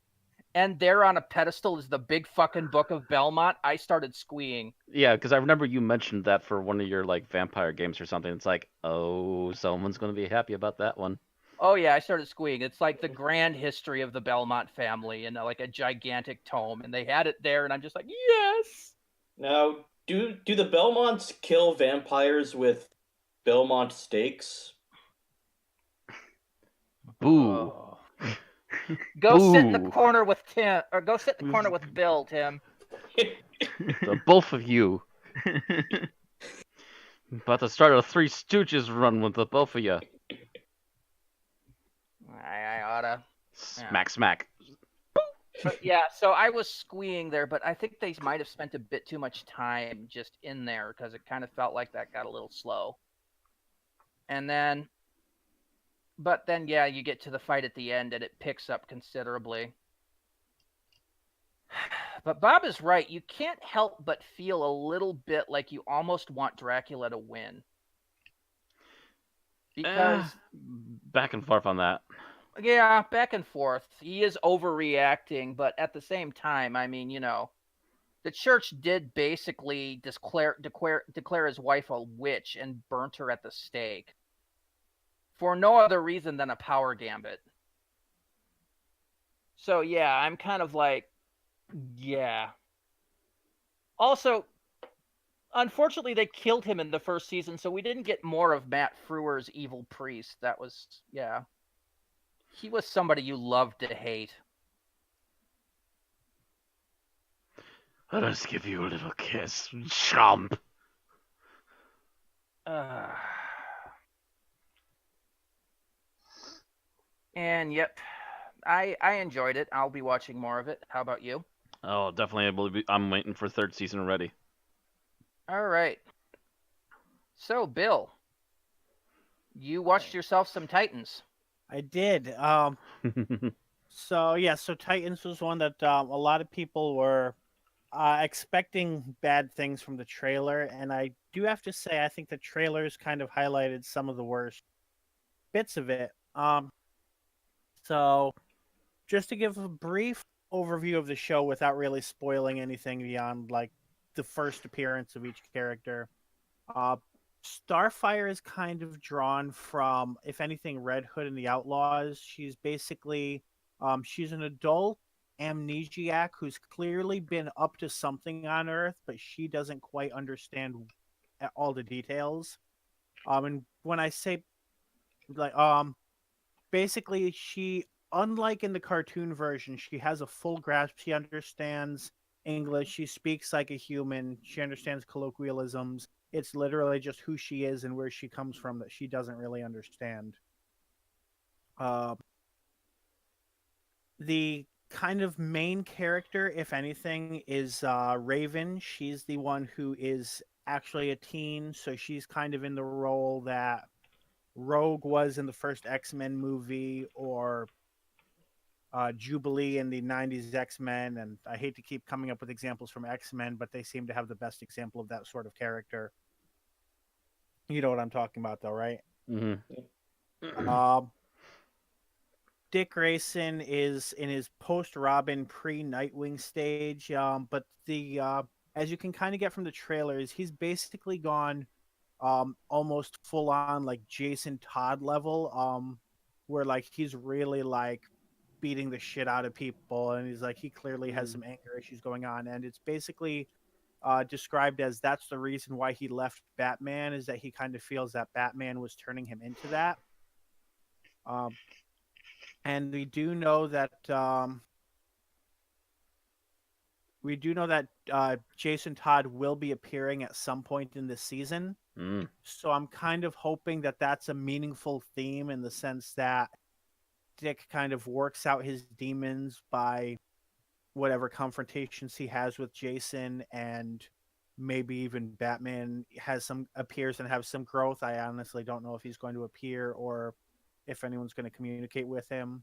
And there on a pedestal is the big fucking book of Belmont. I started squeeing. Yeah, because I remember you mentioned that for one of your like vampire games or something. It's like, oh, someone's gonna be happy about that one. Oh yeah, I started squeeing. It's like the grand history of the Belmont family in like a gigantic tome, and they had it there, and I'm just like, yes. Now, do the Belmonts kill vampires with Belmont stakes? Boo. Oh. Go sit in the Boo. corner with Tim, or go sit in the corner with Bill, Tim. The both of you. About to start a Three Stooges run with the both of you. I oughta. Smack, smack. But yeah, so I was squeeing there, but I think they might have spent a bit too much time just in there because it kind of felt like that got a little slow. And then, but then, yeah, you get to the fight at the end and it picks up considerably. But Bob is right. You can't help but feel a little bit like you almost want Dracula to win. Because back and forth on that. Yeah, back and forth. He is overreacting, but at the same time, I mean, the church did basically declare his wife a witch and burnt her at the stake for no other reason than a power gambit. So yeah, I'm kind of like, yeah. Also, unfortunately, they killed him in the first season, so we didn't get more of Matt Frewer's evil priest. That was, yeah. He was somebody you loved to hate. Let us give you a little kiss, chomp. And yep, I enjoyed it. I'll be watching more of it. How about you? Oh, definitely. I'm waiting for third season already. All right. So, Bill, you watched yourself some Titans. I did. So Titans was one that a lot of people were expecting bad things from the trailer, and I do have to say I think the trailers kind of highlighted some of the worst bits of it. So just to give a brief overview of the show without really spoiling anything beyond like the first appearance of each character. Starfire is kind of drawn from, if anything, Red Hood and the Outlaws. She's basically, she's an adult amnesiac who's clearly been up to something on Earth, but she doesn't quite understand all the details. And when I say, like, basically she, unlike in the cartoon version, she has a full grasp. She understands English. She speaks like a human. She understands colloquialisms. It's literally just who she is and where she comes from that she doesn't really understand. The kind of main character, if anything, is Raven. She's the one who is actually a teen, so she's kind of in the role that Rogue was in the first X-Men movie, or Jubilee in the 90s X-Men. And I hate to keep coming up with examples from X-Men, but they seem to have the best example of that sort of character. You know what I'm talking about, though, right? Mm-hmm. Dick Grayson is in his post-Robin, pre-Nightwing stage, but as you can kind of get from the trailers, he's basically gone almost full-on like Jason Todd level, where like he's really like beating the shit out of people, and he's like, he clearly has some anger issues going on, and it's basically described as that's the reason why he left Batman, is that he kind of feels that Batman was turning him into that. And we do know that Jason Todd will be appearing at some point in this season. So I'm kind of hoping that that's a meaningful theme, in the sense that Dick kind of works out his demons by whatever confrontations he has with Jason, and maybe even Batman appears and have some growth. I honestly don't know if he's going to appear or if anyone's going to communicate with him.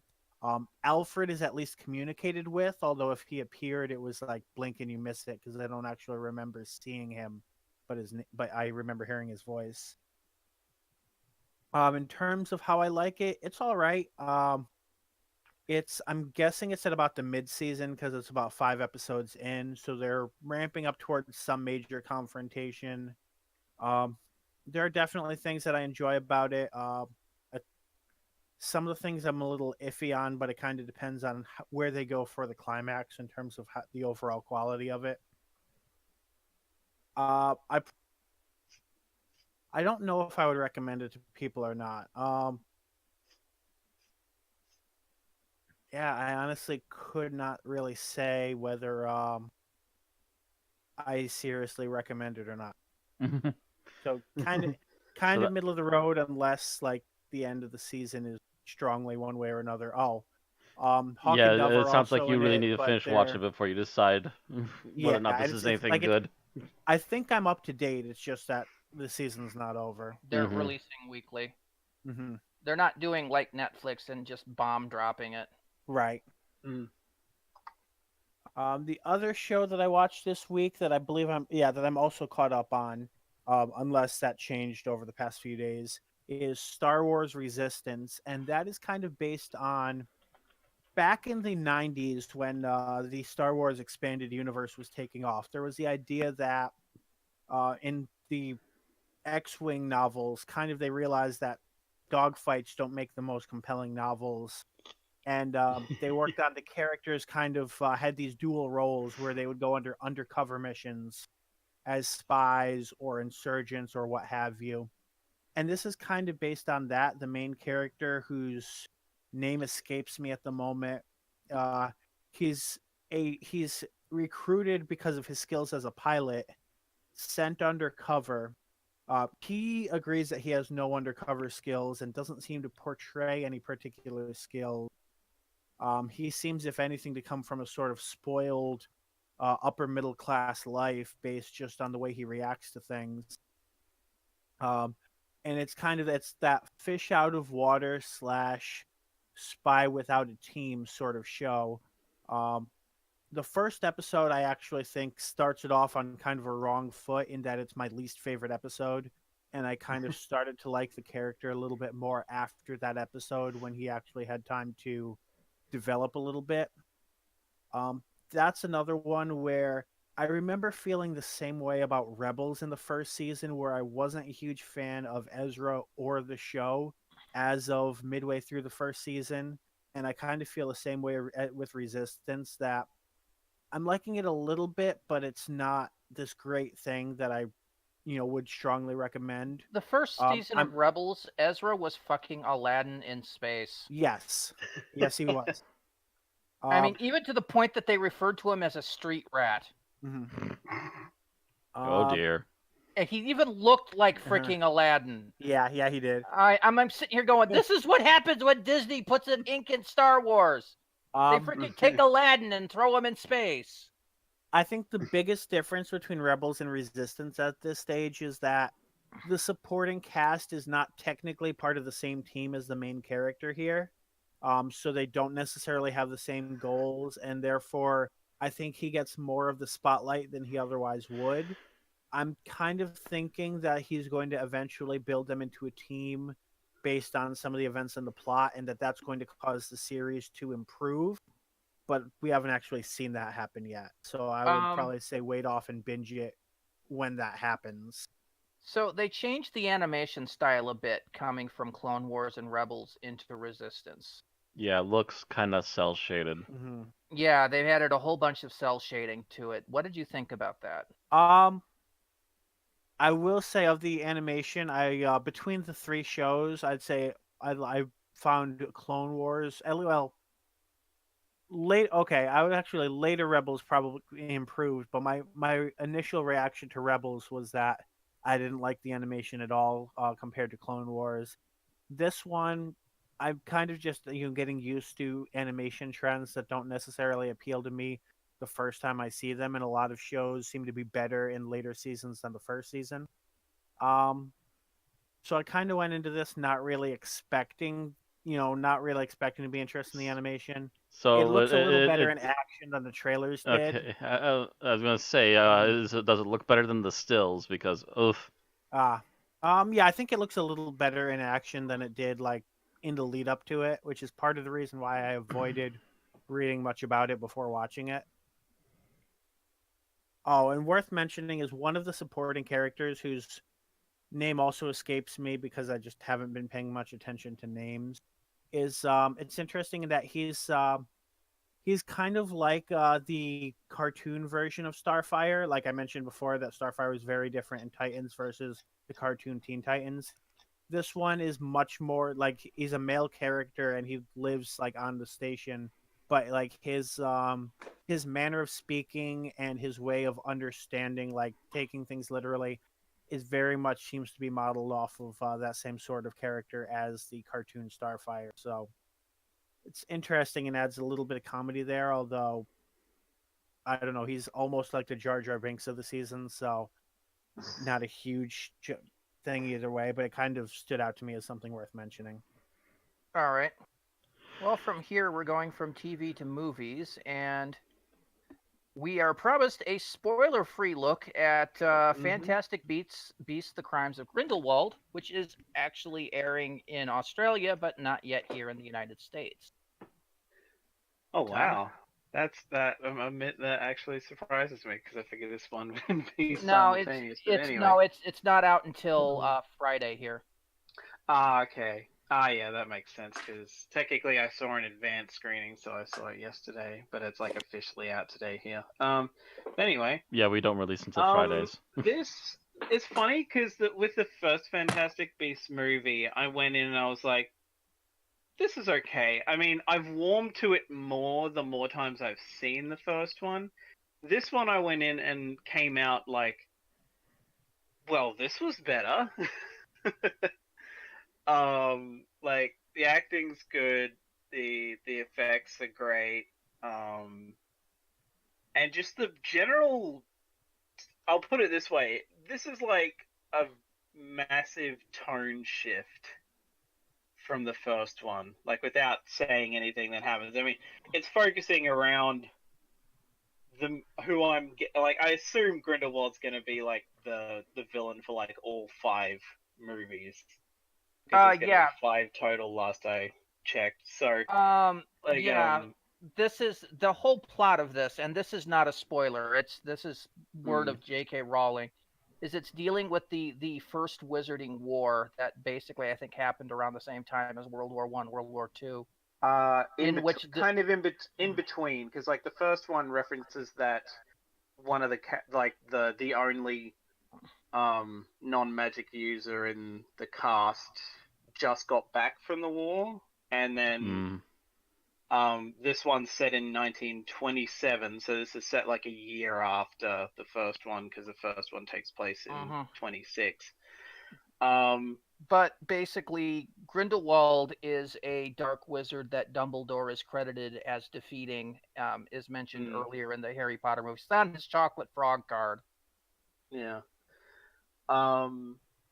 Alfred is at least communicated with, although if he appeared, it was like blink and you miss it because I don't actually remember seeing him, but I remember hearing his voice. In terms of how I like it, it's all right. I'm guessing it's at about the mid-season because it's about 5 episodes in, so they're ramping up towards some major confrontation. There are definitely things that I enjoy about it. Some of the things I'm a little iffy on, but it kind of depends on where they go for the climax in terms of the overall quality of it. I don't know if I would recommend it to people or not. Yeah, I honestly could not really say whether I seriously recommend it or not. So kind of middle of the road, unless like the end of the season is strongly one way or another. Hawk Yeah, and Dove it are sounds like also you in really it, need to but finish watching it before you decide whether or not this is anything like good. I think I'm up to date. It's just that the season's not over. They're releasing weekly. Mm-hmm. They're not doing like Netflix and just bomb dropping it. Right. The other show that I watched this week that I believe I'm also caught up on, unless that changed over the past few days, is Star Wars Resistance, and that is kind of based on back in the 90s when the Star Wars expanded universe was taking off. There was the idea that in the X-Wing novels, kind of they realized that dogfights don't make the most compelling novels. And they worked on the characters kind of had these dual roles where they would go under undercover missions as spies or insurgents or what have you. And this is kind of based on that. The main character, whose name escapes me at the moment, uh, he's recruited because of his skills as a pilot, sent undercover. He agrees that he has no undercover skills and doesn't seem to portray any particular skill. He seems, if anything, to come from a sort of spoiled upper middle class life based just on the way he reacts to things. And it's that fish out of water / spy without a team sort of show. The first episode, I actually think, starts it off on kind of a wrong foot in that it's my least favorite episode. And I kind of started to like the character a little bit more after that episode when he actually had time to develop a little bit. That's another one where I remember feeling the same way about Rebels in the first season, where I wasn't a huge fan of Ezra or the show as of midway through the first season. And I kind of feel the same way with Resistance, that I'm liking it a little bit, but it's not this great thing that I would strongly recommend. The first season of Rebels, Ezra was fucking Aladdin in space. Yes, he was. I mean, even to the point that they referred to him as a street rat. Mm-hmm. Oh dear. And he even looked like freaking Aladdin. Yeah, he did. I'm sitting here going, this is what happens when Disney puts an ink in Star Wars. They freaking take Aladdin and throw him in space. I think the biggest difference between Rebels and Resistance at this stage is that the supporting cast is not technically part of the same team as the main character here. So they don't necessarily have the same goals, and therefore I think he gets more of the spotlight than he otherwise would. I'm kind of thinking that he's going to eventually build them into a team based on some of the events in the plot, and that's going to cause the series to improve. But we haven't actually seen that happen yet. So I would probably say wait off and binge it when that happens. So they changed the animation style a bit, coming from Clone Wars and Rebels into Resistance. Yeah, it looks kind of cell shaded. Mm-hmm. Yeah, they've added a whole bunch of cell shading to it. What did you think about that? I will say of the animation, I between the three shows, I'd say I found Clone Wars. Well, I would actually later Rebels probably improved, but my initial reaction to Rebels was that I didn't like the animation at all compared to Clone Wars. This one, I'm kind of just getting used to animation trends that don't necessarily appeal to me. the first time I see them, and a lot of shows seem to be better in later seasons than the first season. So I kind of went into this not really expecting, to be interested in the animation. It So looks a little better in action than the trailers did. okay. I was gonna say, does it look better than the stills? Because oof. Yeah, I think it looks a little better in action than it did like in the lead up to it, which is part of the reason why I avoided reading much about it before watching it. Oh, and worth mentioning is one of the supporting characters whose name also escapes me because I just haven't been paying much attention to names. Is it's interesting in that he's kind of like the cartoon version of Starfire. Like I mentioned before, that Starfire was very different in Titans versus the cartoon Teen Titans. This one is much more like he's a male character and he lives like on the station, but like his manner of speaking and his way of understanding, like taking things literally, is very much seems to be modeled off of that same sort of character as the cartoon Starfire. So it's interesting and adds a little bit of comedy there. Although I don't know, he's almost like the Jar Jar Binks of the season, so not a huge thing either way. But it kind of stood out to me as something worth mentioning. All right. Well, from here we're going from TV to movies, and we are promised a spoiler-free look at Fantastic Beasts: The Crimes of Grindelwald, which is actually airing in Australia, but not yet here in the United States. Oh wow, that actually surprises me because I figured this one would be simultaneous. It's not out until Friday here. Okay. Yeah, that makes sense because technically I saw an advanced screening, so I saw it yesterday, but it's like officially out today here. Anyway. Yeah, we don't release until Fridays. This is funny because with the first Fantastic Beasts movie, I went in and I was like, this is okay. I mean, I've warmed to it more the more times I've seen the first one. This one I went in and came out like, well, this was better. Like the acting's good, the effects are great, and just the general. I'll put it this way: this is like a massive tone shift from the first one. Like without saying anything that happens, I mean, it's focusing around I assume Grindelwald's gonna be like the villain for like all 5 movies. Yeah. 5 total last I checked. So, this is the whole plot of this, and this is not a spoiler. This is word of J.K. Rowling. It's dealing with the first Wizarding War that basically I think happened around the same time as World War I, World War II. in between, because like the first one references that one of the only non-magic user in the cast just got back from the war, and then this one's set in 1927, so this is set like a year after the first one because the first one takes place in 26. But basically, Grindelwald is a dark wizard that Dumbledore is credited as defeating, as mentioned earlier in the Harry Potter movies. It's on his chocolate frog card. Yeah.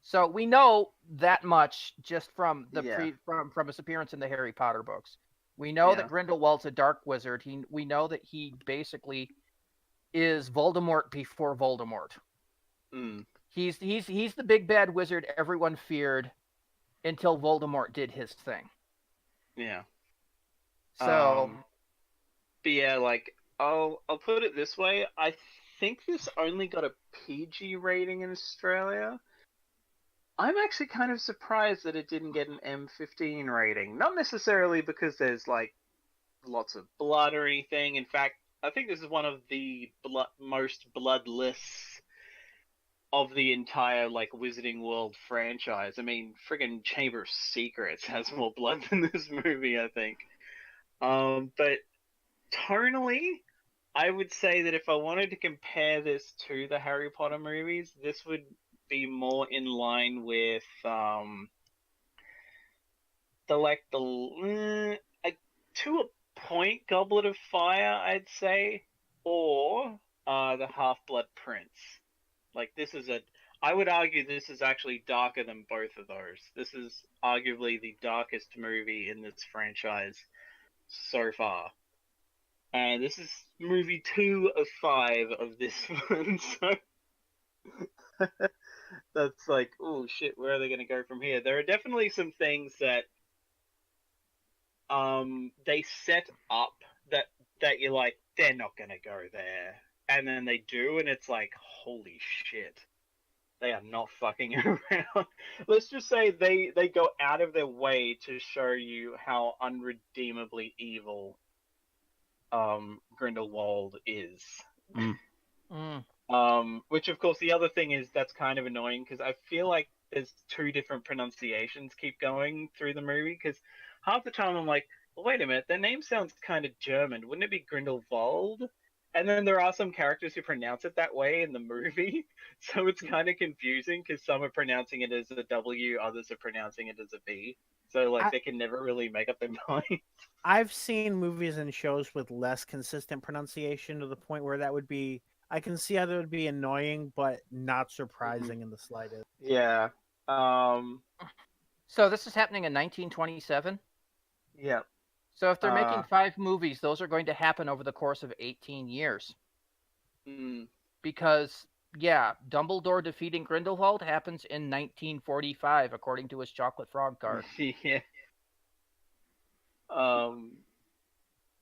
So we know that much just from from his appearance in the Harry Potter books. We know that Grindelwald's a dark wizard. We know that he basically is Voldemort before Voldemort. He's the big bad wizard everyone feared until Voldemort did his thing. Yeah. So, but yeah, like I'll put it this way: I think this only got a PG rating in Australia. I'm actually kind of surprised that it didn't get an M15 rating. Not necessarily because there's like lots of blood or anything. In fact, I think this is one of the most bloodless of the entire like Wizarding World franchise. I mean, friggin' Chamber of Secrets has more blood than this movie, I think. But tonally, I would say that if I wanted to compare this to the Harry Potter movies, this would be more in line with to a point Goblet of Fire, I'd say, or the Half-Blood Prince. Like, I would argue this is actually darker than both of those. This is arguably the darkest movie in this franchise so far. And this is movie 2 of 5 of this one, so that's like, oh shit, where are they going to go from here? There are definitely some things that they set up that you're like, they're not going to go there. And then they do, and it's like, holy shit. They are not fucking around. Let's just say they go out of their way to show you how unredeemably evil Grindelwald is. Which, of course, the other thing is that's kind of annoying because I feel like there's 2 different pronunciations keep going through the movie because half the time I'm like, well, wait a minute, their name sounds kind of German. Wouldn't it be Grindelwald? And then there are some characters who pronounce it that way in the movie, so it's kind of confusing because some are pronouncing it as a W, others are pronouncing it as a V. So like they can never really make up their mind. I've seen movies and shows with less consistent pronunciation to the point where that would be. I can see how that would be annoying, but not surprising in the slightest. Yeah. So this is happening in 1927. Yeah. So if they're making 5 movies, those are going to happen over the course of 18 years. Because, yeah, Dumbledore defeating Grindelwald happens in 1945, according to his chocolate frog card. Yeah.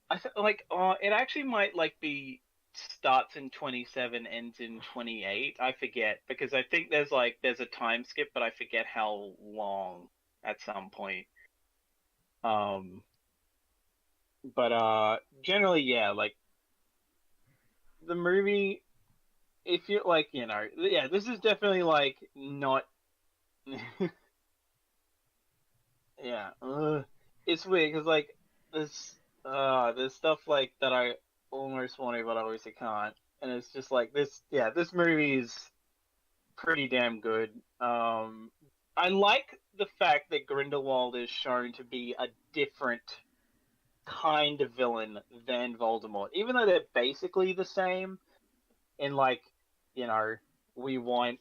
It actually might like be starts in 27, ends in 28. I forget because I think there's a time skip, but I forget how long at some point. But generally, yeah, like the movie, if you like, yeah, this is definitely like not. Yeah, it's weird because like there's stuff like that I almost want to, but obviously can't, and it's just like this. Yeah, this movie is pretty damn good. I like the fact that Grindelwald is shown to be a different kind of villain than Voldemort, even though they're basically the same in like, we want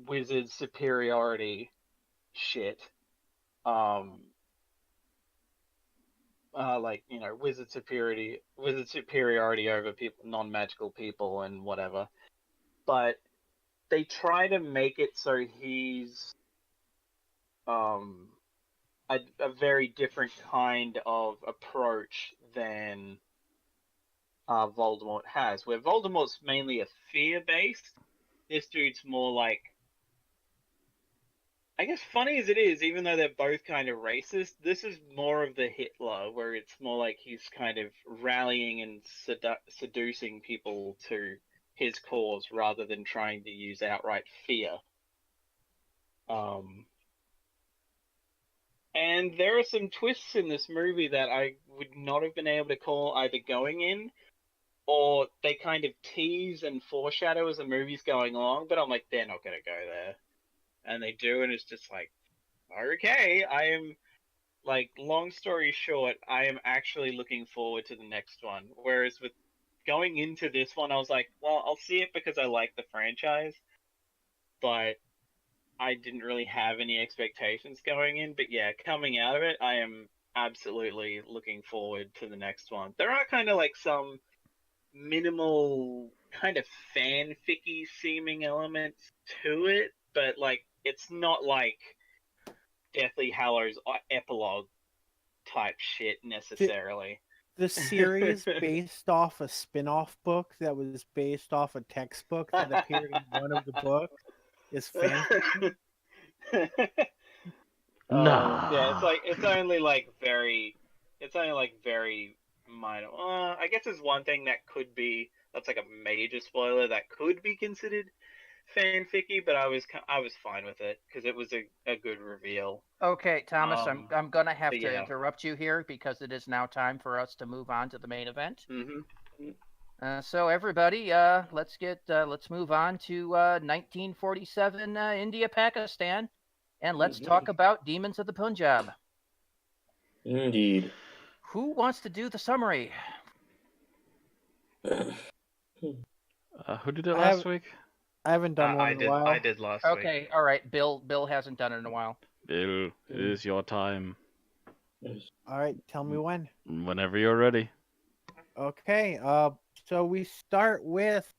wizard superiority shit. Wizard superiority over people, non-magical people and whatever. But they try to make it so he's a very different kind of approach than Voldemort has, where Voldemort's mainly a fear-based. This dude's more like, I guess funny as it is, even though they're both kind of racist, this is more of the Hitler, where it's more like he's kind of rallying and seducing people to his cause rather than trying to use outright fear. And there are some twists in this movie that I would not have been able to call either going in, or they kind of tease and foreshadow as the movie's going along, but I'm like, they're not going to go there. And they do, and it's just like, okay, I am, like, long story short, I am actually looking forward to the next one. Whereas with going into this one, I was like, well, I'll see it because I like the franchise, but I didn't really have any expectations going in. But yeah, coming out of it, I am absolutely looking forward to the next one. There are kind of like some minimal kind of fanficky seeming elements to it, but like it's not like Deathly Hallows epilogue type shit necessarily. The series based off a spin-off book that was based off a textbook that appeared in one of the books is fanfiction. Nah. Yeah, it's only very minor. I guess there's one thing that's like a major spoiler that could be considered fanficky, but I was fine with it because it was a good reveal. Okay, Thomas, I'm gonna have to yeah. interrupt you here because it is now time for us to move on to the main event. Mm-hmm. So everybody, let's move on to 1947 India, Pakistan, and let's talk about Demons of the Punjab. Indeed. Who wants to do the summary? Who did it I last have- week? I haven't done one I in did. a while. I did last week. Okay, all right. Bill hasn't done it in a while. Bill, it is your time. All right, tell me when. Whenever you're ready. Okay. So we start with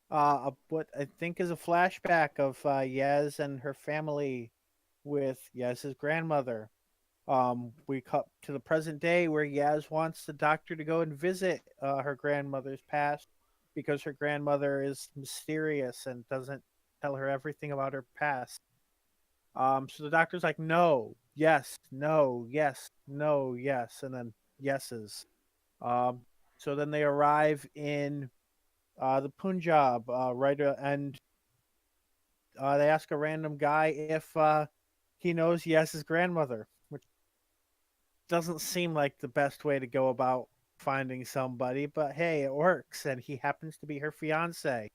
what I think is a flashback of Yaz and her family with Yaz's grandmother. We cut to the present day where Yaz wants the doctor to go and visit her grandmother's past because her grandmother is mysterious and doesn't tell her everything about her past. So the doctor's like, no, yes, no, yes, no, yes, and then yeses. Um, so then they arrive in the Punjab, and they ask a random guy if he knows Yes's grandmother, which doesn't seem like the best way to go about finding somebody, but hey, it works, and he happens to be her fiance,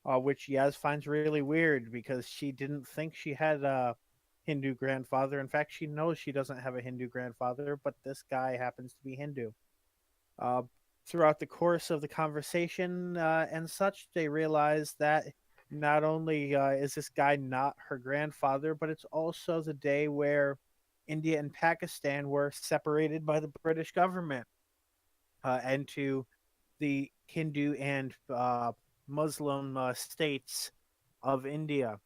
which Yes finds really weird because she didn't think she had a Hindu grandfather. In fact, she knows she doesn't have a Hindu grandfather, but this guy happens to be Hindu. Uh, Throughout the course of the conversation and such, they realize that not only is this guy not her grandfather, but it's also the day where India and Pakistan were separated by the British government into the Hindu and Muslim states of India.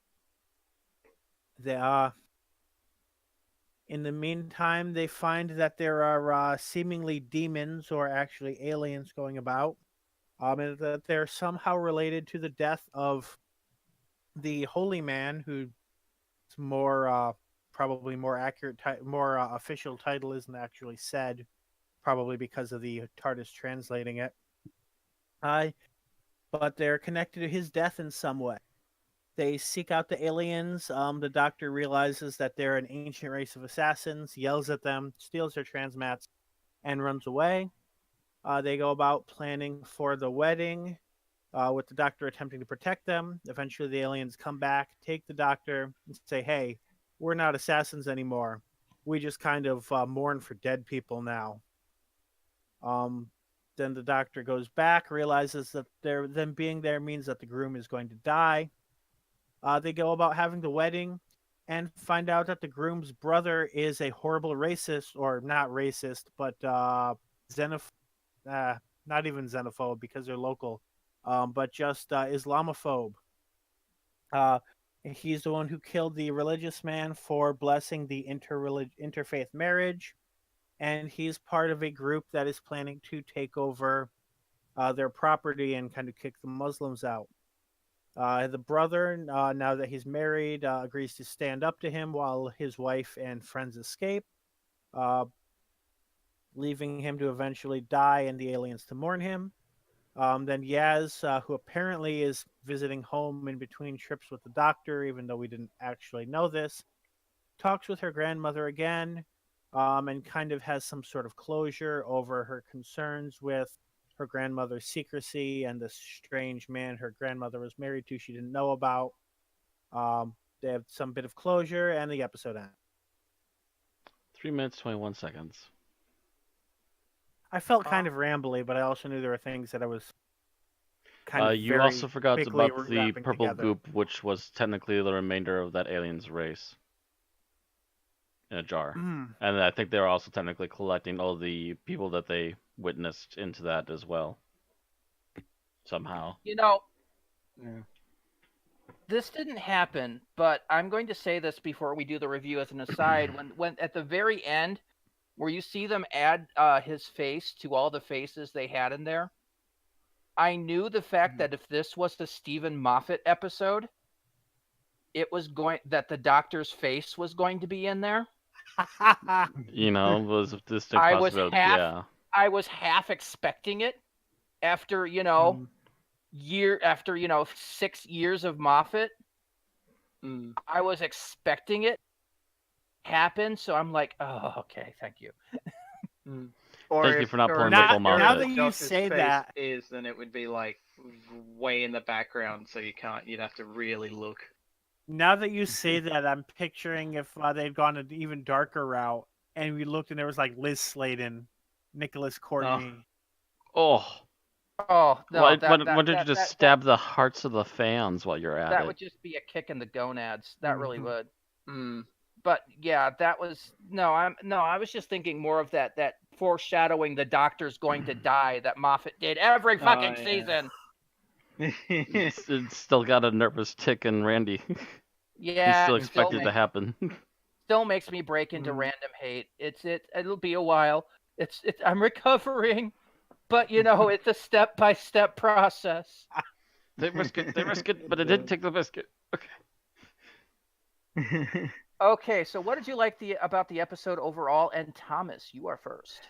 In the meantime, they find that there are seemingly demons or actually aliens going about, and that they're somehow related to the death of the holy man, who's more probably more accurate, more official title isn't actually said, probably because of the TARDIS translating it. But they're connected to his death in some way. They seek out the aliens. The doctor realizes that they're an ancient race of assassins, yells at them, steals their transmats, and runs away. They go about planning for the wedding, with the doctor attempting to protect them. Eventually, the aliens come back, take the doctor, and say, hey, we're not assassins anymore. We just kind of mourn for dead people now. Then the doctor goes back, realizes that them being there means that the groom is going to die. They go about having the wedding and find out that the groom's brother is a horrible racist, or not racist, but not even xenophobe because they're local, but just Islamophobe. He's the one who killed the religious man for blessing the interfaith marriage, and he's part of a group that is planning to take over their property and kind of kick the Muslims out. The brother, now that he's married, agrees to stand up to him while his wife and friends escape, leaving him to eventually die and the aliens to mourn him. Then Yaz, who apparently is visiting home in between trips with the doctor, even though we didn't actually know this, talks with her grandmother again, and kind of has some sort of closure over her concerns with her grandmother's secrecy and this strange man her grandmother was married to she didn't know about. They have some bit of closure, and the episode ends. 3 minutes, 21 seconds. I felt kind of rambly, but I also knew there were things that I was kind of You also forgot quickly about the wrapping purple together. goop, which was technically the remainder of that alien's race in a jar. Mm. And I think they were also technically collecting all the people that they witnessed into that as well. Somehow. You know, Yeah. this didn't happen, but I'm going to say this before we do the review as an aside. When at the very end, where you see them add his face to all the faces they had in there, I knew the fact that if this was the Stephen Moffat episode, that the doctor's face was going to be in there. You know, was a distinct I was possibility. half- Yeah. I was half expecting it after, Mm. 6 years of Moffat. Mm. I was expecting it to happen, so I'm like, oh, okay, thank you. Mm. Thank you for not pulling the full now Moffat. that you Doctor's say face that- is, then it would be like way in the background, so you'd have to really look. Now that you say that, I'm picturing if they'd gone an even darker route, and we looked and there was like Liz Sladen, Nicholas Courtney. Oh, Oh no, Why that don't you just stab the hearts of the fans while you're at that it? would just be a kick in the gonads. That really Mhm. would. Mm. But yeah, that was I was just thinking more of that foreshadowing the Doctor's going to die that Moffat did every fucking yeah. season. It's still got a nervous tick in Randy. He's Yeah, still it still expected to happen. makes me break into Mm. random hate. It'll be a while. I'm recovering, but it's a step-by-step process. They risk it, but it didn't take the biscuit. Okay. Okay, so what did you like about the episode overall? And Thomas, you are first.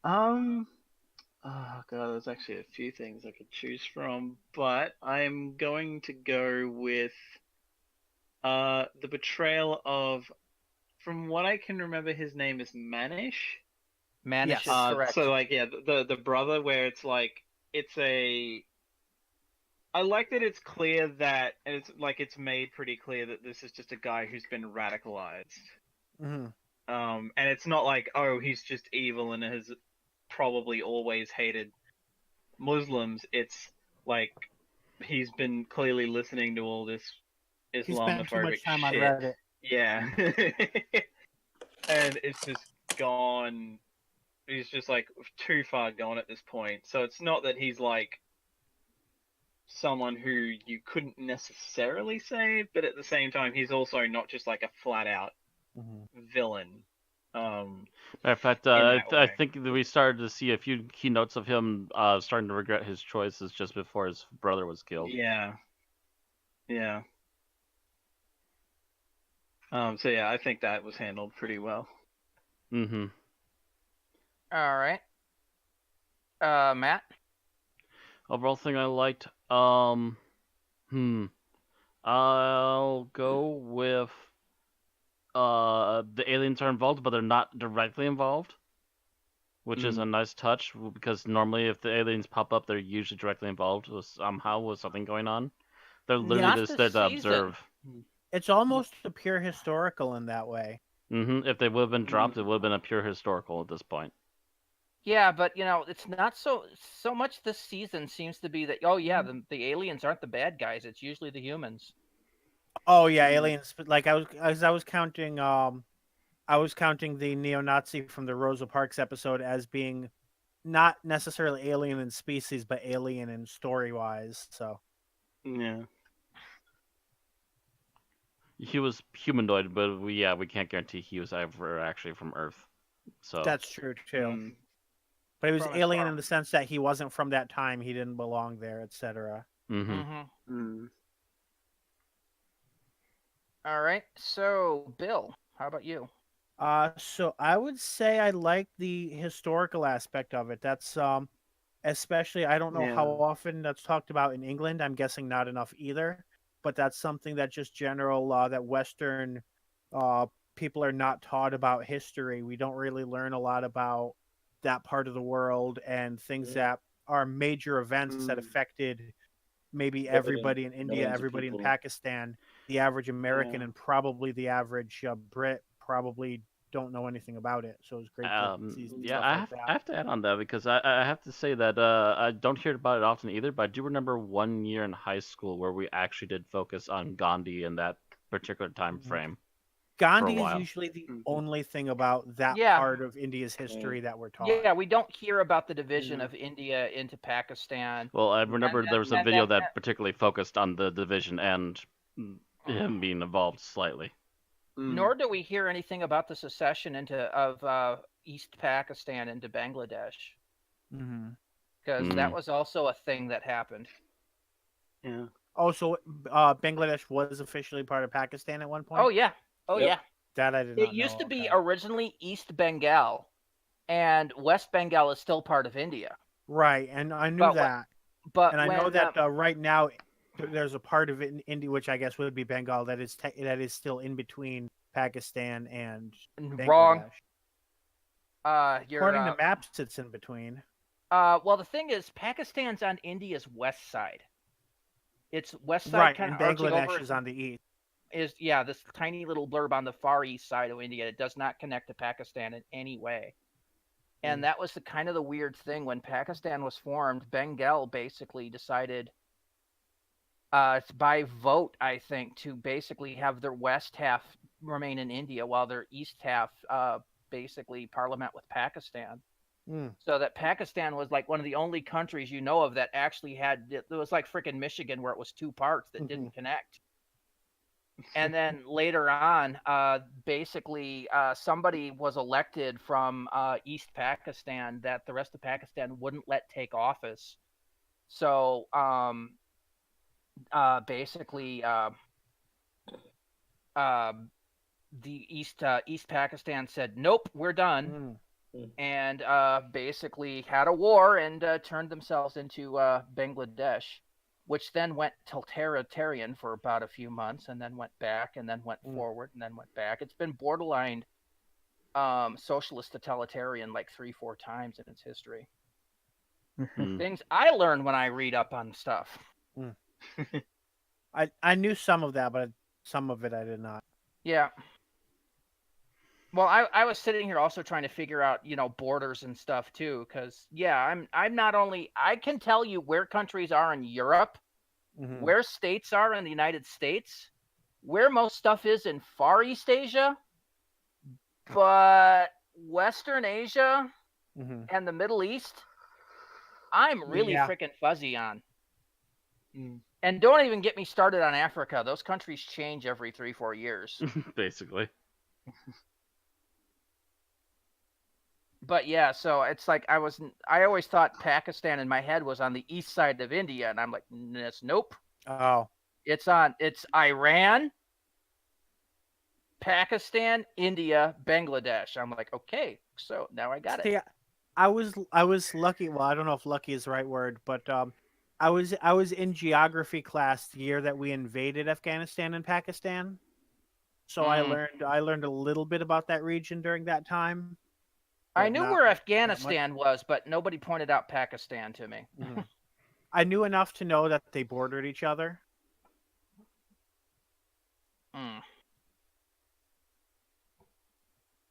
Oh god, there's actually a few things I could choose from, but I'm going to go with the betrayal of, from what I can remember, his name is Manish. Manish Yes. is correct. So like yeah, the brother, where it's like I like that it's clear that, and it's made pretty clear that this is just a guy who's been radicalized. Mhm. And it's not like, oh, he's just evil and has probably always hated Muslims. It's like he's been clearly listening to all this He spent too Islamophobic much time on shit. Reddit. Yeah. And it's just gone. He's just like too far gone at this point. So it's not that he's like someone who you couldn't necessarily save, but at the same time, he's also not just like a flat out Mhm. villain. Matter of fact, that I way. think that we started to see a few keynotes of him starting to regret his choices just before his brother was killed. Yeah. Yeah. So yeah, I think that was handled pretty well. Mm-hmm. All right. Matt? Overall thing I liked, I'll go with the aliens are involved, but they're not directly involved, which is a nice touch because normally if the aliens pop up, they're usually directly involved with something going on. They're literally Not just this there to season. observe. It's almost a pure historical in that way. If they would have been dropped, it would have been a pure historical at this point. Yeah, but it's not so much this season seems to be that the aliens aren't the bad guys, it's usually the humans. Oh yeah, aliens. Like I was counting. I was counting the neo-Nazi from the Rosa Parks episode as being not necessarily alien in species, but alien in story-wise. So Yeah. He was humanoid, but we can't guarantee he was ever actually from Earth. So that's true too. But he was From his alien farm. in the sense that he wasn't from that time. He didn't belong there, etc. All right. So, Bill, how about you? So I would say I like the historical aspect of it. That's especially I don't know how often that's talked about in England. I'm guessing not enough either. But that's something that just general that Western people are not taught about history. We don't really learn a lot about that part of the world and things that are major events that affected maybe everybody in India, millions of everybody in people. Pakistan, the average American, and probably the average Brit probably don't know anything about it. So it's great to see stuff like that. I have to add on that because I have to say that I don't hear about it often either, but I do remember one year in high school where we actually did focus on Gandhi in that particular time frame. Gandhi is usually the only thing about that part of India's history that we're taught. Yeah, we don't hear about the division of India into Pakistan. Well, I remember there was a video that particularly focused on the division and him being involved slightly. Nor do we hear anything about the secession of East Pakistan into Bangladesh. Because that was also a thing that happened. Yeah. Oh, so Bangladesh was officially part of Pakistan at one point? Oh, yeah. Oh, yeah. That I did not know. It used to be originally East Bengal, and West Bengal is still part of India. Right, and I knew that. But I know that right now there's a part of it in India, which I guess would be Bengal, that is still in between Pakistan and Bangladesh. Wrong. According to maps, it's in between. Well, the thing is, Pakistan's on India's west side. Its west side Right, kind and of arching Bangladesh over is on the east. This tiny little blurb on the far east side of India. It does not connect to Pakistan in any way. And that was the kind of the weird thing when Pakistan was formed. Bengal basically decided, by vote, I think, to basically have their west half remain in India while their east half basically parliament with Pakistan. So that Pakistan was like one of the only countries you know of that actually had, it was like freaking Michigan where it was two parts that didn't connect. And then later on, basically, somebody was elected from East Pakistan that the rest of Pakistan wouldn't let take office. So basically, the East Pakistan said, "Nope, we're done," and basically had a war and turned themselves into Bangladesh, which then went totalitarian for about a few months, and then went back, and then went forward, and then went back. It's been borderline socialist totalitarian like 3-4 times in its history. Things I learned when I read up on stuff. I knew some of that, but some of it I did not. Yeah. Well, I was sitting here also trying to figure out, borders and stuff too, because I'm not only, I can tell you where countries are in Europe, where states are in the United States, where most stuff is in Far East Asia, but Western Asia and the Middle East, I'm really freaking fuzzy on. And don't even get me started on Africa. Those countries change every 3-4 years. Basically. But yeah, so it's like I always thought Pakistan in my head was on the east side of India, and I'm like, nope. Oh. It's Iran, Pakistan, India, Bangladesh. I'm like, okay, so now I got it. Yeah, I was lucky. Well, I don't know if lucky is the right word, but I was in geography class the year that we invaded Afghanistan and Pakistan. So I learned a little bit about that region during that time. I knew where Afghanistan was, but nobody pointed out Pakistan to me. I knew enough to know that they bordered each other.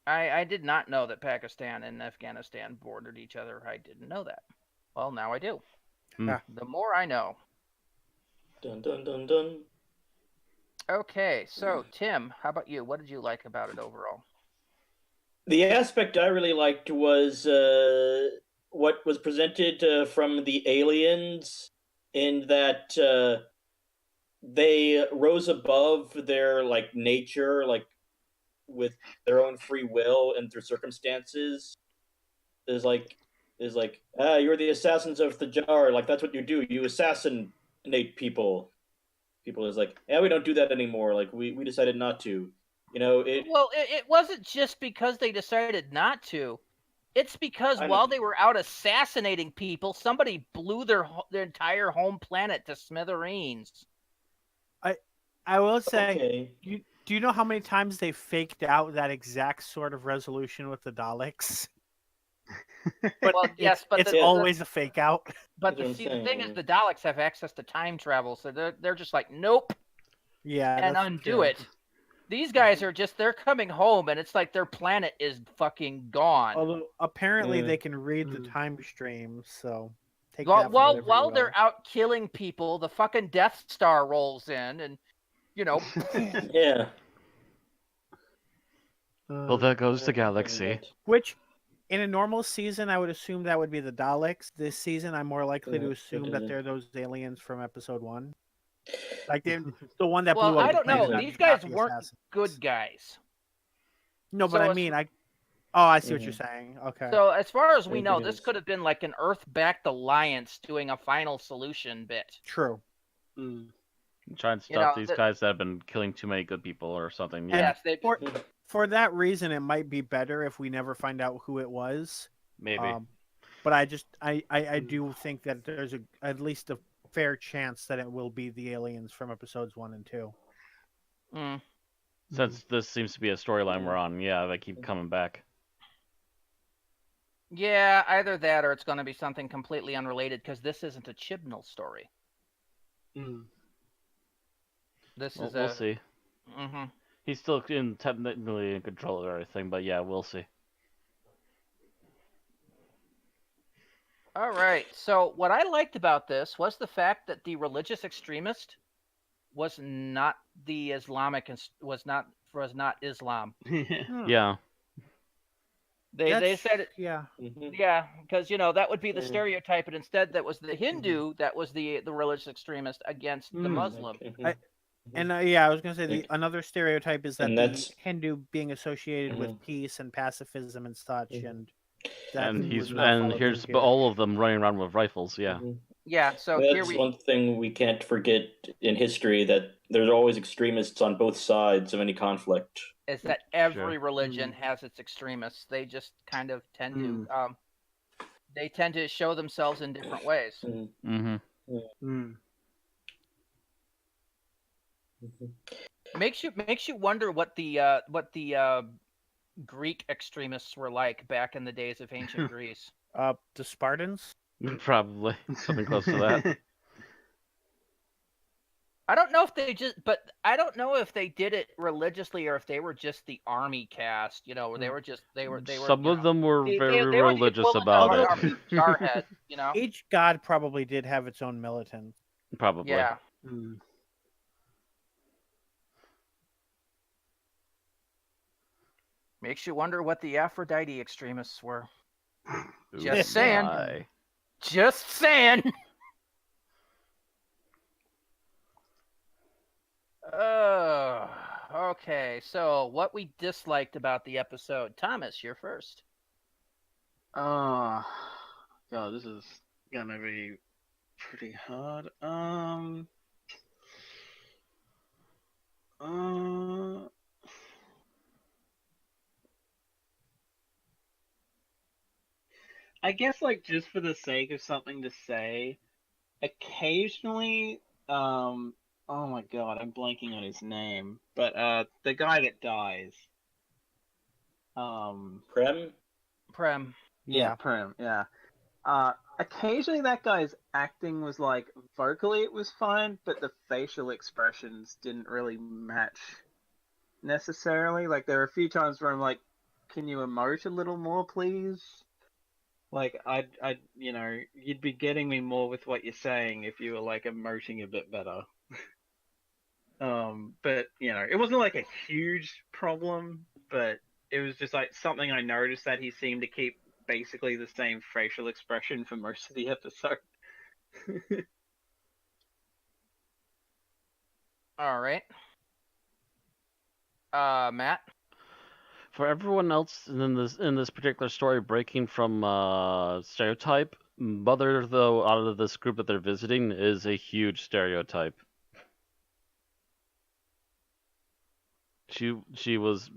I did not know that Pakistan and Afghanistan bordered each other. I didn't know that. Well, now I do. The more I know. Dun dun dun dun. Okay, so Tim, how about you? What did you like about it overall? The aspect I really liked was what was presented from the aliens, in that they rose above their nature, with their own free will and through circumstances. There's you're the assassins of Thajar. That's what you do. You assassinate people. People is we don't do that anymore. We decided not to. It wasn't just because they decided not to. It's because while they were out assassinating people, somebody blew their entire home planet to smithereens. I will say, okay. Do you know how many times they faked out that exact sort of resolution with the Daleks? But yes, but it's always a fake out. But the thing is, the Daleks have access to time travel, so they're just like, nope. Yeah, and undo it. These guys are they're coming home, and it's like their planet is fucking gone. Although apparently they can read the time stream, so take while that for whatever you will. they're out killing people, the fucking Death Star rolls in, and yeah. Well, there goes the galaxy. Which, in a normal season, I would assume that would be the Daleks. This season, I'm more likely to assume that they're those aliens from episode 1. The one that blew up. Well, I don't know. planet, These guys weren't good guys. No, but I mean, I see what you're saying. Okay. So as far as we know, this could have been like an Earth-backed alliance doing a final solution bit. True. Try and stop these guys that have been killing too many good people or something. Yeah. Yes, for that reason, it might be better if we never find out who it was. Maybe. But I do think that there's at least a fair chance that it will be the aliens from episodes 1 and 2. Since this seems to be a storyline we're on, they keep coming back. Yeah, either that or it's going to be something completely unrelated, because this isn't a Chibnall story. We'll see. He's still technically in control of everything, but yeah, we'll see. All right. So what I liked about this was the fact that the religious extremist was not the was not Islam. Yeah. They said it, yeah. yeah, because that would be the Mm. stereotype, and instead that was the Hindu that was the religious extremist against the Muslim. And I was gonna say another stereotype is that And the that's- Hindu being associated Mhm. with peace and pacifism and such, Mhm. and that And was not followed through here's here. all of them running around with rifles. Yeah. Yeah. So That's here we one thing we can't forget in history, that there's always extremists on both sides of any conflict. is that every religion has its extremists. They just kind of tend to they tend to show themselves in different ways. Mm-hmm. Makes you wonder what the Greek extremists were like back in the days of ancient Greece. The Spartans. Probably something close to that. I don't know if I don't know if they did it religiously or if they were just the army caste, where they were Some of them were very they were the religious equivalent about of it. our jarhead, Each god probably did have its own militant. Probably. Yeah. Makes you wonder what the Aphrodite extremists were. Just saying. My. Just saying. Okay. So, what we disliked about the episode, Thomas, you're first. Oh, God, this is gonna be pretty hard. I guess, like, just for the sake of something to say, occasionally, oh my God, I'm blanking on his name, but the guy that dies, Prem? yeah, Prem, yeah. Occasionally that guy's acting was like, vocally it was fine, but the facial expressions didn't really match necessarily. Like, there were a few times where I'm like, can you emote a little more, please? Like, you'd be getting me more with what you're saying if you were, like, emoting a bit better. But, it wasn't, like, a huge problem, but it was just, like, something I noticed, that he seemed to keep basically the same facial expression for most of the episode. All right. Matt? For everyone else in this particular story breaking from stereotype, Mother, though, out of this group that they're visiting, is a huge stereotype. She was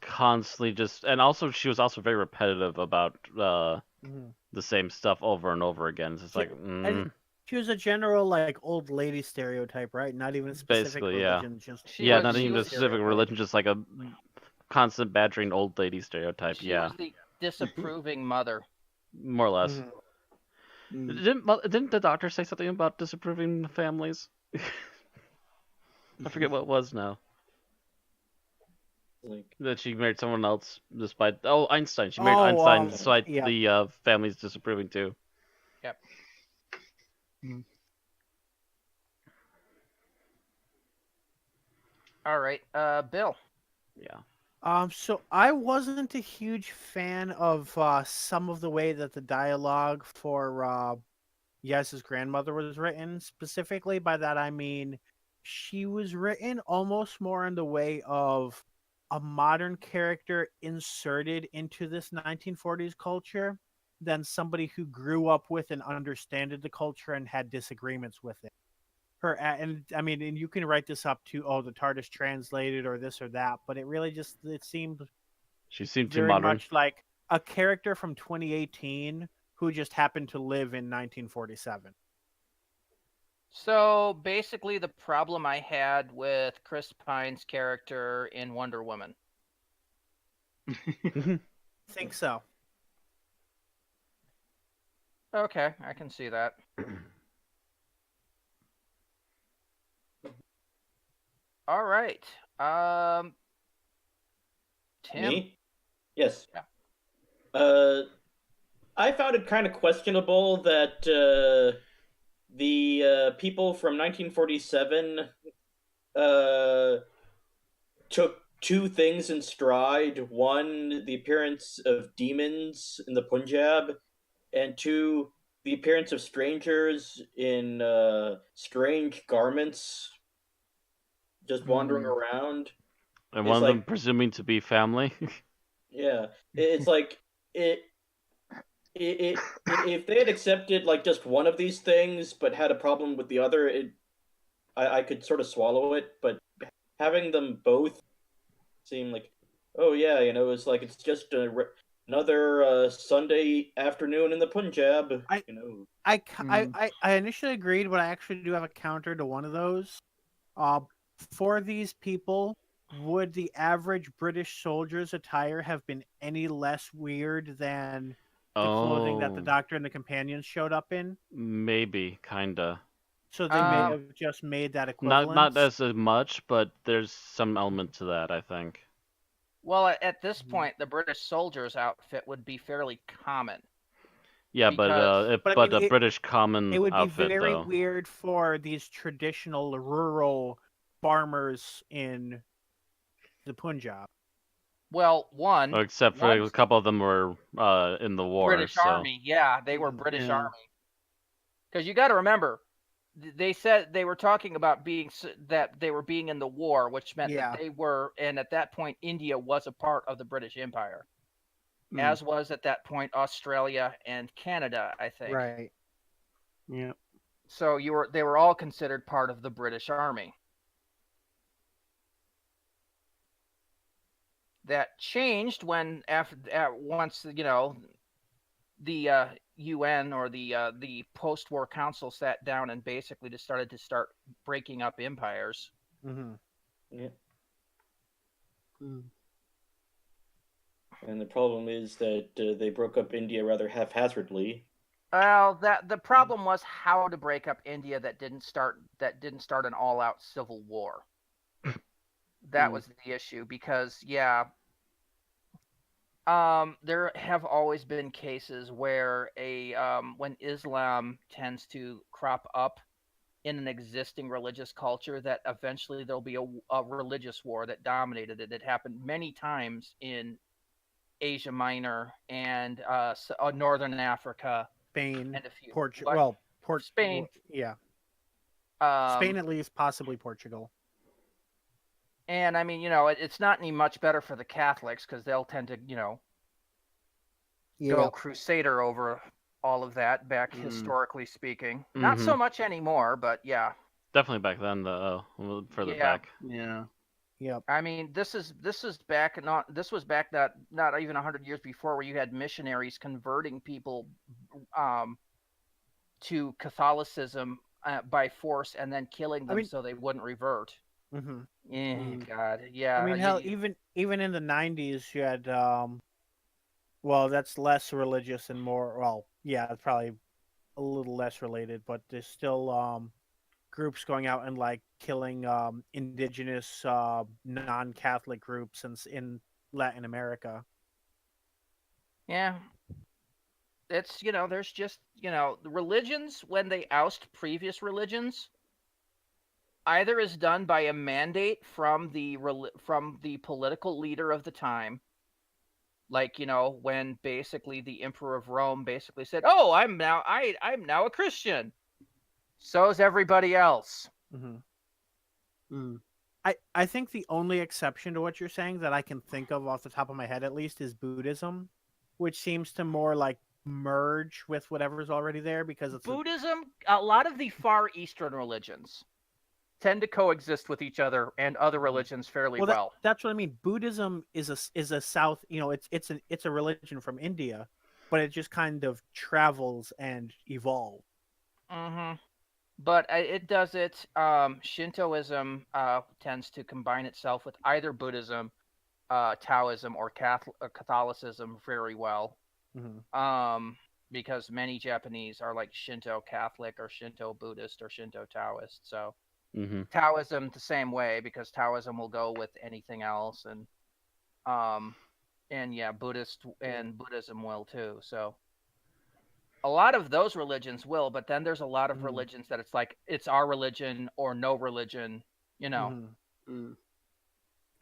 constantly just, and also she was also very repetitive about the same stuff over and over again. It's just like She was a general, like, old lady stereotype, right? Not even a specific basically, religion. yeah. Just Not even a specific religion, just like a constant badgering old lady stereotype. She was the disapproving mother. More or less. Didn't the doctor say something about disapproving families? I forget what it was now. That she married someone else despite Einstein. She married Einstein despite the family's disapproving too. Yep. All right, Bill. Yeah. So I wasn't a huge fan of some of the way that the dialogue for Yes's grandmother was written. Specifically, by that I mean she was written almost more in the way of a modern character inserted into this 1940s culture than somebody who grew up with and understood the culture and had disagreements with it. And you can write this up to the TARDIS translated or this or that, but it really she seemed too very modern. much like a character from 2018 who just happened to live in 1947. So basically, the problem I had with Chris Pine's character in Wonder Woman. Think so. Okay, I can see that. All right. Tim? Me? Yes. Yeah. I found it kind of questionable that the people from 1947 uh, took two things in stride. One, the appearance of demons in the Punjab, and two, the appearance of strangers in strange garments just wandering around. And one It's of them like, presuming to be family. yeah, it's like it. If they had accepted like just one of these things but had a problem with the other, I could sort of swallow it. But having them both seem like, oh yeah, it's like it's just another Sunday afternoon in the Punjab. I initially agreed, but I actually do have a counter to one of those. Uh, for these people, would the average British soldier's attire have been any less weird than the clothing that the Oh, Doctor and the companions showed up in? maybe, kinda. So they may have just made that Not equivalence. as much, but there's some element to that, I think. Well, at this point, the British soldier's outfit would be fairly common. Yeah, Because- But I but mean, a British common it would be outfit very though. weird for these traditional rural farmers in the Punjab. Well, one, Except for a couple of them were in the war, British so. Army. Yeah, they were British Yeah. Army. Because you got to remember, they said they were talking about that they were being in the war, which meant Yeah. that they were, and at that point, India was a part of the British Empire, Mm. as was at that point Australia and Canada, I think. Right. Yeah. So they were all considered part of the British Army. That changed when once the UN or the post-war council sat down and basically just started breaking up empires. Mm-hmm. Yeah. Mm. And the problem is that they broke up India rather haphazardly. Well, the problem was how to break up India that didn't start an all-out civil war. That was the issue because there have always been cases where when Islam tends to crop up in an existing religious culture, that eventually there'll be a religious war that dominated it. It happened many times in Asia Minor and Northern Africa, Spain, and a few. Portugal. Well, Spain. Yeah. Um, Spain at least, possibly Portugal. And I mean, it's not any much better for the Catholics because they'll tend to, go crusader over all of that back historically speaking. Not so much anymore, but yeah. Definitely back then, though. A little further Yeah. back. Yeah. Yep. I mean, this was back not even 100 years before, where you had missionaries converting people to Catholicism by force and then killing them so they wouldn't revert. Mm-hmm. God, yeah. I mean, hell, even in the 90s, you had well, that's less religious and more. Well, yeah, it's probably a little less related, but there's still groups going out and like killing indigenous non-Catholic groups in Latin America. Yeah. It's, there's just, the religions, when they oust previous religions, either is done by a mandate from the political leader of the time, like, when basically the Emperor of Rome basically said, "Oh, I'm now a Christian. So's everybody else." Mm-hmm. I think the only exception to what you're saying that I can think of off the top of my head, at least, is Buddhism, which seems to more like merge with whatever's already there because it's Buddhism. A lot of the Far Eastern religions tend to coexist with each other and other religions fairly well. That's what I mean. Buddhism is a South. It's a religion from India, but it just kind of travels and evolves. Mm-hmm. But it does it. Shintoism tends to combine itself with either Buddhism, Taoism, or Catholicism very well. Mm-hmm. Because many Japanese are like Shinto Catholic or Shinto Buddhist or Shinto Taoist. So Taoism the same way, because Taoism will go with anything else, and yeah, Buddhism will too. So a lot of those religions will, but then there's a lot of Mhm. religions that it's like it's our religion or no religion, Mhm. Mm,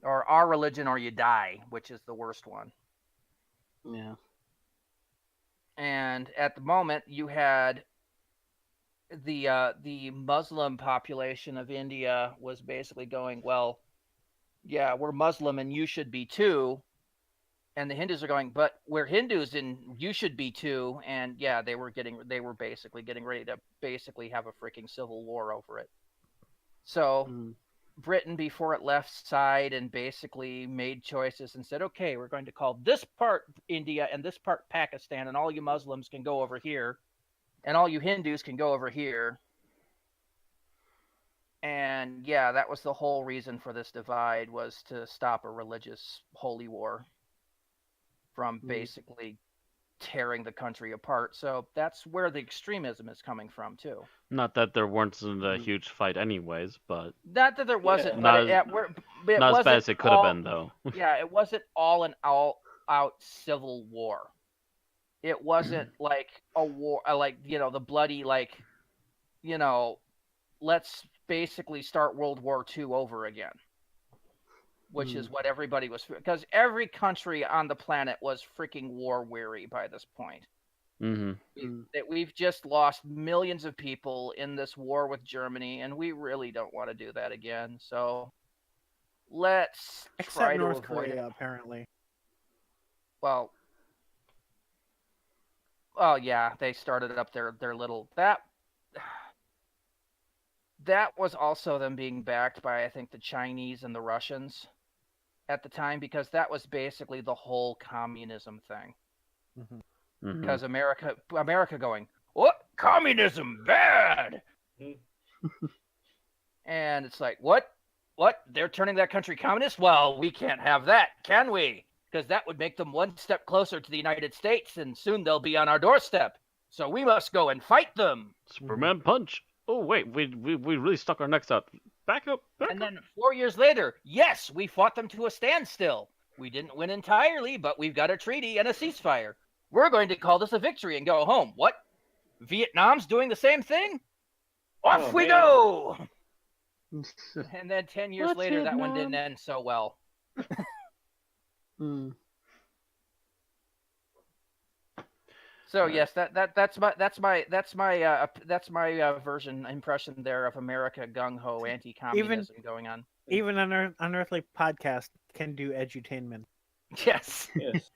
or our religion or you die, which is the worst one. yeah. And at the moment, you had the Muslim population of India was basically going, well, yeah, we're Muslim and you should be too. And the Hindus are going, but we're Hindus and you should be too. And yeah, they were basically getting ready to basically have a freaking civil war over it. So Mm, Britain, before it left side and basically made choices and said, okay, we're going to call this part India and this part Pakistan, and all you Muslims can go over here, and all you Hindus can go over here. And yeah, that was the whole reason for this divide, was to stop a religious holy war from basically tearing the country apart. So that's where the extremism is coming from too. Not that there weren't a huge fight anyways, but Not that there wasn't, Yeah. but Not it as wasn't bad as it could have all- been, though. Yeah, it wasn't all an out civil war. It wasn't like a war, like, the bloody, like, let's basically start World War II over again, which is what everybody was, because every country on the planet was freaking war weary by this point. Mm-hmm. That we've just lost millions of people in this war with Germany, and we really don't want to do that again. So let's try Except to North avoid Korea, it. apparently. Well, yeah, they started up their little that was also them being backed by, I think, the Chinese and the Russians at the time, because that was basically the whole communism thing. Mhm. Mm-hmm. Because America going, what? Communism bad. And it's like, what? They're turning that country communist? Well, we can't have that, can we? Because that would make them one step closer to the United States, and soon they'll be on our doorstep. So we must go and fight them. Superman punch. Oh wait, we really stuck our necks out. Back up. And then 4 years later, yes, we fought them to a standstill. We didn't win entirely, but we've got a treaty and a ceasefire. We're going to call this a victory and go home. What? Vietnam's doing the same thing? Off we go! And then 10 years later, that one didn't end so well. So yes, that's my impression there of America gung ho anti-communism going on. Even an Unearthly podcast can do edutainment. Yes. Yes.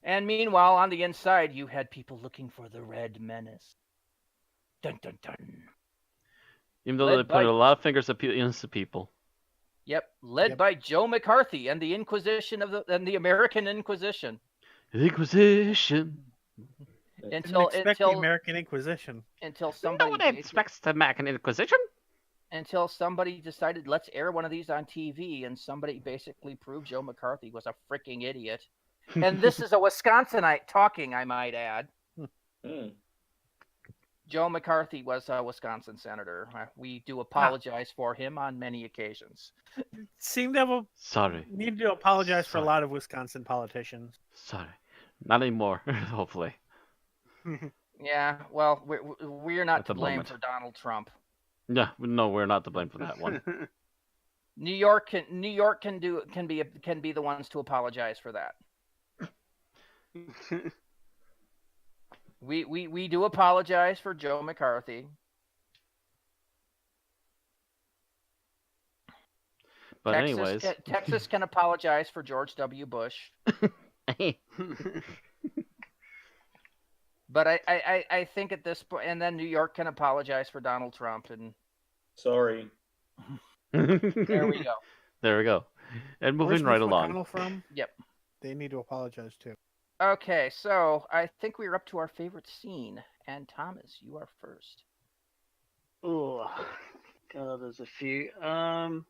And meanwhile, on the inside, you had people looking for the Red Menace. Dun dun dun. Even though Led they by- put a lot of fingers at innocent people. Yep, led by Joe McCarthy and the Inquisition and the American Inquisition. Inquisition. Didn't expect the American Inquisition. Until somebody No one expects the American Inquisition. until somebody decided, let's air one of these on TV, and somebody basically proved Joe McCarthy was a freaking idiot. And this is a Wisconsinite talking, I might add. Joe McCarthy was a Wisconsin senator. We do apologize for him on many occasions. Seem to have Sorry. need to apologize for a Sorry. lot of Wisconsin politicians. Sorry. Not anymore, hopefully. Yeah, well, we're not At to the blame moment. for Donald Trump. Yeah, no, we're not to blame for that one. New York can be the ones to apologize for that. We do apologize for Joe McCarthy. But anyways. Texas can apologize for George W. Bush. But I think at this point, and then New York can apologize for Donald Trump, and Sorry. there we go. There we go. And Where's moving right Mitch along. McConnell from? Yep. They need to apologize too. Okay, so I think we're up to our favorite scene, and Thomas, you are first. Oh, God, there's a few. I'm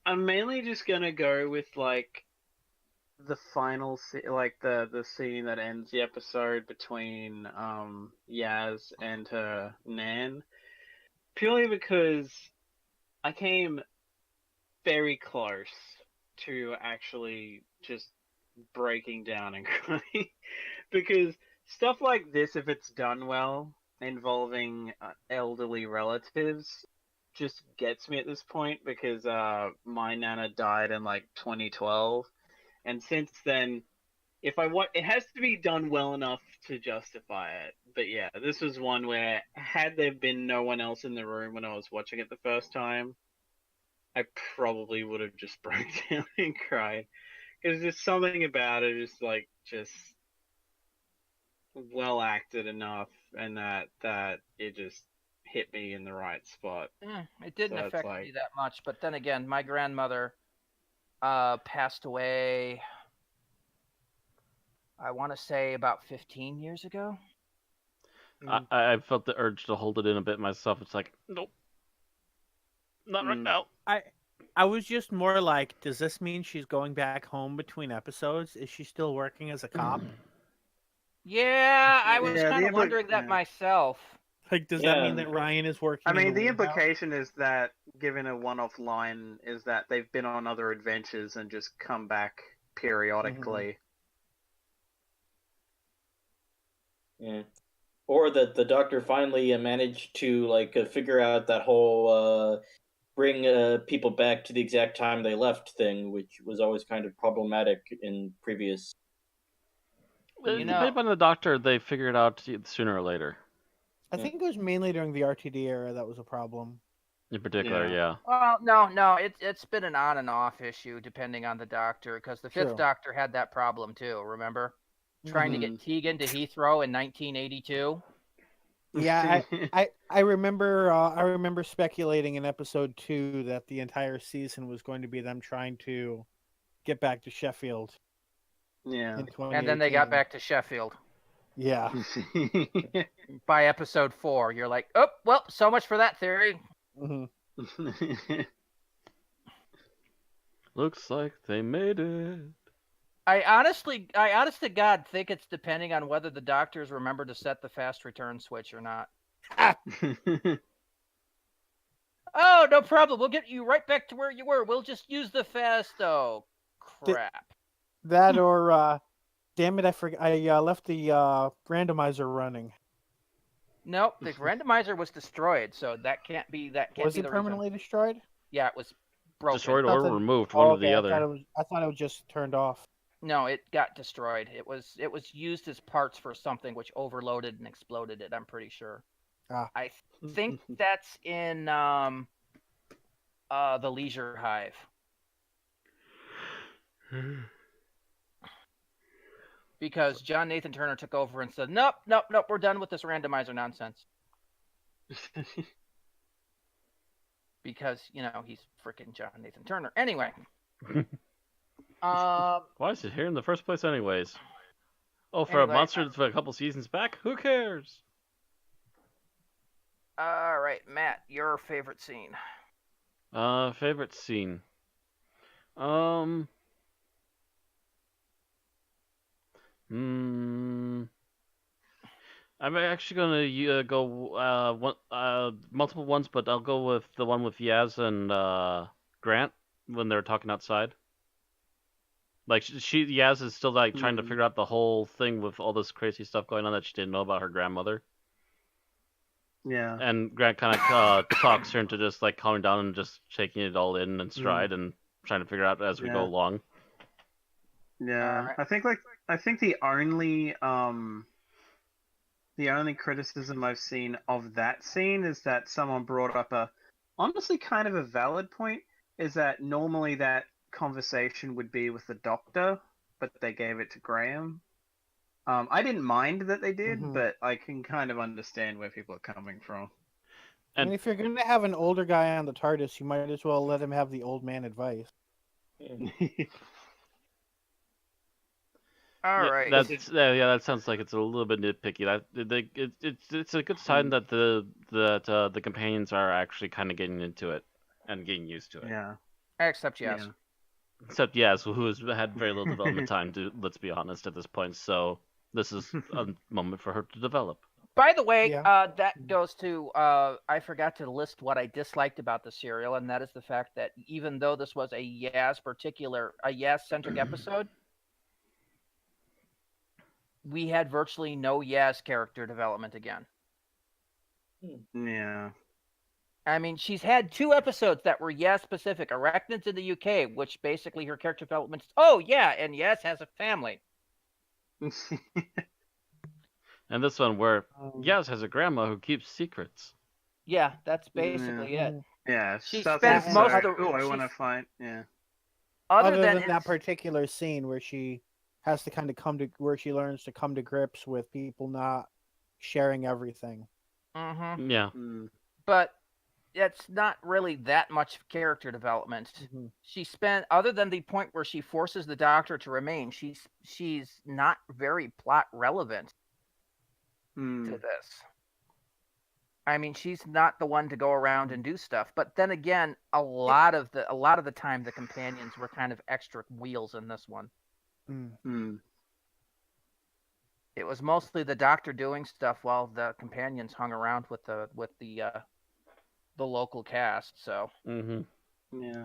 mainly just gonna go with like the final, like the scene that ends the episode between Yaz and her Nan, purely because I came very close to actually just breaking down and crying because stuff like this, if it's done well, involving elderly relatives, just gets me at this point because my nana died in like 2012, and since then, if I want, it has to be done well enough to justify it. But yeah, this was one where had there been no one else in the room when I was watching it the first time, I probably would have just broke down and cried. Because there's something about it, just well acted enough, and that it just hit me in the right spot. It didn't So it's affect like- me that much, but then again, my grandmother passed away, I want to say about 15 years ago. I felt the urge to hold it in a bit myself. It's like, nope, not right now. I was just more like, does this mean she's going back home between episodes? Is she still working as a cop? Yeah, I was Yeah, kind the of wondering that yeah. myself. Like, does that mean Yeah. that Ryan is working? I mean, in the warehouse? implication is that, given a one-off line, is that they've been on other adventures and just come back periodically. Yeah. Or that the Doctor finally managed to figure out that whole bring people back to the exact time they left thing, which was always kind of problematic in previous. You know- Depending on the Doctor, they figure it out sooner or later. I think it was mainly during the RTD era that was a problem. In particular, yeah. Well, no, it's been an on and off issue depending on the Doctor, because the Fifth True. Doctor had that problem too. Remember, trying to get Tegan to Heathrow in 1982. Yeah, I remember speculating in episode 2 that the entire season was going to be them trying to get back to Sheffield. Yeah. In And then they got 2018. back to Sheffield. Yeah. By episode 4, you're like, oh, well, so much for that theory. hmm Looks like they made it. I honest to God think it's depending on whether the Doctors remember to set the fast return switch or not. Oh, no problem. We'll get you right back to where you were. We'll just use the fast. Oh, crap. That or damn it, I forgot. I left the randomizer running. Nope, the randomizer was destroyed, so that can't be Was the it reason. permanently destroyed? Yeah, it was broken. Destroyed or Nothing- removed, one or okay, the I other. thought it was just turned off. No, it got destroyed. It was used as parts for something which overloaded and exploded it, I'm pretty sure. Ah. I think that's in the Leisure Hive. Because John Nathan Turner took over and said, nope, we're done with this randomizer nonsense. Because, he's freaking John Nathan Turner. Anyway. Why is it here in the first place anyways? Oh, for Anyway, a monster that's a couple seasons back? Who cares? All right, Matt, your favorite scene. Favorite scene. I'm actually gonna go multiple ones, but I'll go with the one with Yaz and Grant when they're talking outside. Like Yaz is still trying to figure out the whole thing with all this crazy stuff going on that she didn't know about her grandmother. Yeah. And Grant kind of talks her into just calming down and just taking it all in stride and trying to figure out as we go along. Yeah, I think the only criticism I've seen of that scene is that someone brought up honestly kind of a valid point, is that normally that conversation would be with the Doctor, but they gave it to Graham. I didn't mind that they did, but I can kind of understand where people are coming from. I mean, if you're going to have an older guy on the TARDIS, you might as well let him have the old man advice. All right. That sounds like it's a little bit nitpicky. It's a good sign that the companions are actually kind of getting into it and getting used to it. Yeah. Except yes. Yeah. Except Yaz, who has had very little development time, let's be honest, at this point. So this is a moment for her to develop. By the way, that goes to I forgot to list what I disliked about the serial, and that is the fact that even though this was a Yaz-centric episode, we had virtually no Yaz character development again. Yeah. I mean, she's had 2 episodes that were Yaz specific. Arachnids in the UK, which basically her character development is, oh yeah, and Yaz has a family. And this one where Um, Yaz has a grandma who keeps secrets. Yeah, that's basically it. Yeah. She stuff spends is most so, of the- oh, I she's- want to find. Yeah. Other, Other than that it's- particular scene where she has to kind of where she learns to come to grips with people not sharing everything. Mhm. Yeah. But it's not really that much character development. Mhm. She spent, other than the point where she forces the Doctor to remain, she's not very plot relevant to this. I mean, she's not the one to go around and do stuff. But then again, a lot of the time, the companions were kind of extra wheels in this one. It was mostly the Doctor doing stuff while the companions hung around with the local cast. So Yeah.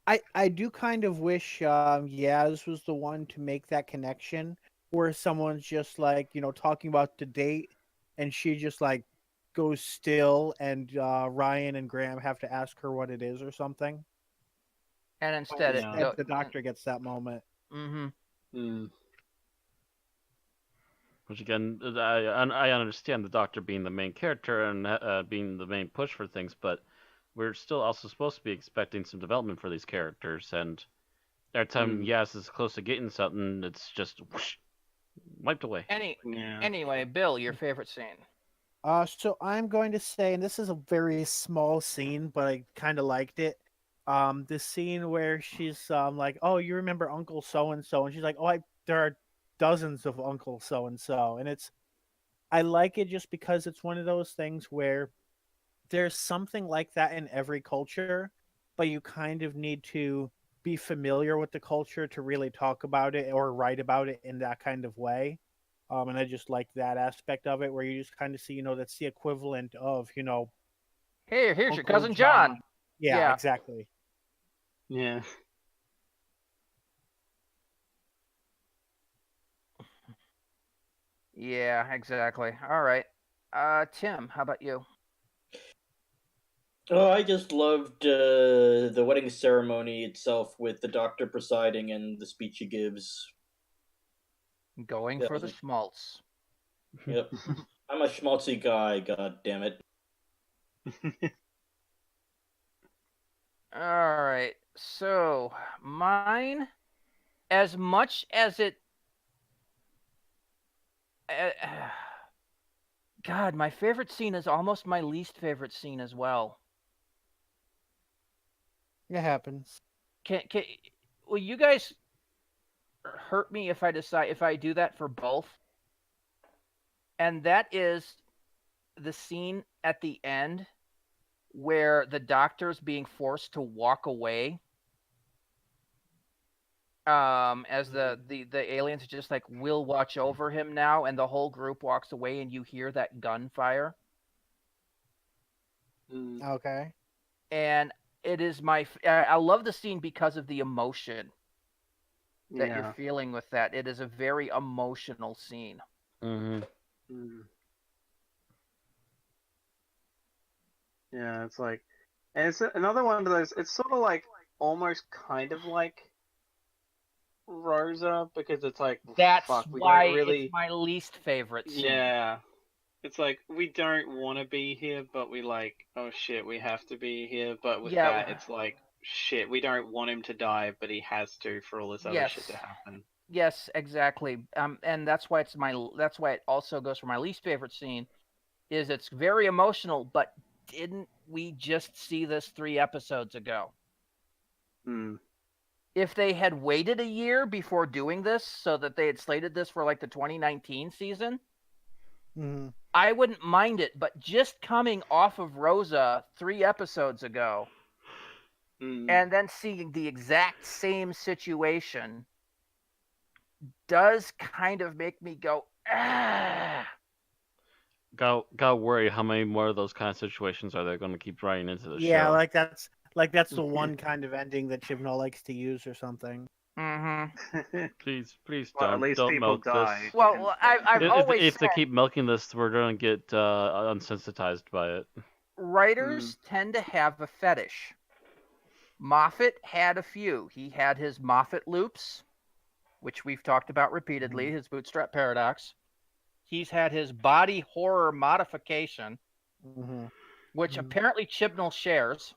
I do kind of wish Yaz was the one to make that connection where someone's just like, talking about the date and she just like goes still and Ryan and Graham have to ask her what it is or something. and instead, The Doctor gets that moment. Which again, I understand the Doctor being the main character and being the main push for things, but we're still also supposed to be expecting some development for these characters. And every time Yas is close to getting something, it's just whoosh, wiped away. Anyway, Bill, your favorite scene? So I'm going to say, and this is a very small scene, but I kind of liked it. The scene where she's like, "Oh, you remember Uncle so and so," and she's like, "Oh, there are dozens of Uncle so and so," and I like it just because it's one of those things where there's something like that in every culture, but you kind of need to be familiar with the culture to really talk about it or write about it in that kind of way. And I just like that aspect of it where you just kind of see, that's the equivalent of, Hey, here's your Uncle cousin John. Yeah, exactly. Yeah. Yeah, exactly. All right. Tim, how about you? Oh, I just loved the wedding ceremony itself with the Doctor presiding and the speech he gives. Going for the schmaltz. Yep. I'm a schmaltzy guy, god damn it. All right. So, mine, as much as it... God, my favorite scene is almost my least favorite scene as well. It happens. Will you guys hurt me if I do that for both? And that is the scene at the end where the Doctor's being forced to walk away. As the aliens are just like, "We'll watch over him now," and the whole group walks away, and you hear that gunfire. Okay. And it is I love the scene because of the emotion that you're feeling with that. It is a very emotional scene. Yeah, it's like, and it's another one of those. It's sort of like almost kind of like Rosa because it's like That's we why don't really... it's my least favorite scene. Yeah, it's like we don't want to be here, but we like, oh shit, we have to be here. But with that, it's like, shit, we don't want him to die, but he has to for all this other shit to happen. Yes, exactly. And that's why it also goes for my least favorite scene. Is it's very emotional, but didn't we just see this 3 episodes ago? If they had waited a year before doing this, so that they had slated this for like the 2019 season, I wouldn't mind it. But just coming off of Rosa 3 episodes ago, and then seeing the exact same situation, does kind of make me go, ah. Got worry how many more of those kind of situations are they going to keep running into the show? Yeah, that's the one kind of ending that Chibnall likes to use or something. Mm-hmm. Please Well, at don't least people milk die. this. Well, I've always If they said keep milking this, we're gonna get unsensitized by it. writers tend to have a fetish. Moffat had a few. He had his Moffat loops, which we've talked about repeatedly, his bootstrap paradox. He's had his body horror modification, which apparently Chibnall shares.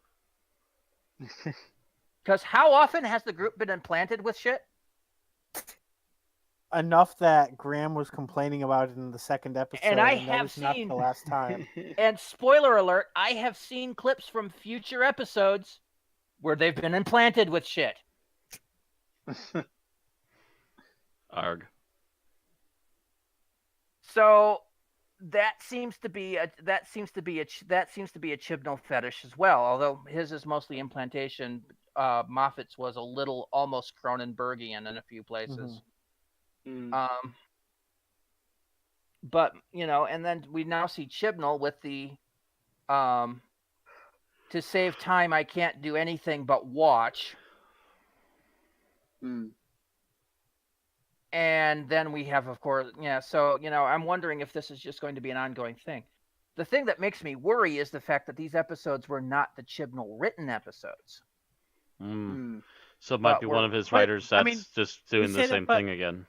Because how often has the group been implanted with shit? Enough that Graham was complaining about it in the second episode, And I that have was not seen, the last time. and spoiler alert, I have seen clips from future episodes where they've been implanted with shit. Arg. So that seems to be a Chibnall fetish as well. Although his is mostly implantation, Moffat's was a little almost Cronenbergian in a few places. But and then we now see Chibnall with the to save time, I can't do anything but watch. And then we have, of course, so, I'm wondering if this is just going to be an ongoing thing. The thing that makes me worry is the fact that these episodes were not the Chibnall written episodes. So it might be one of his writers that's just doing the same thing again.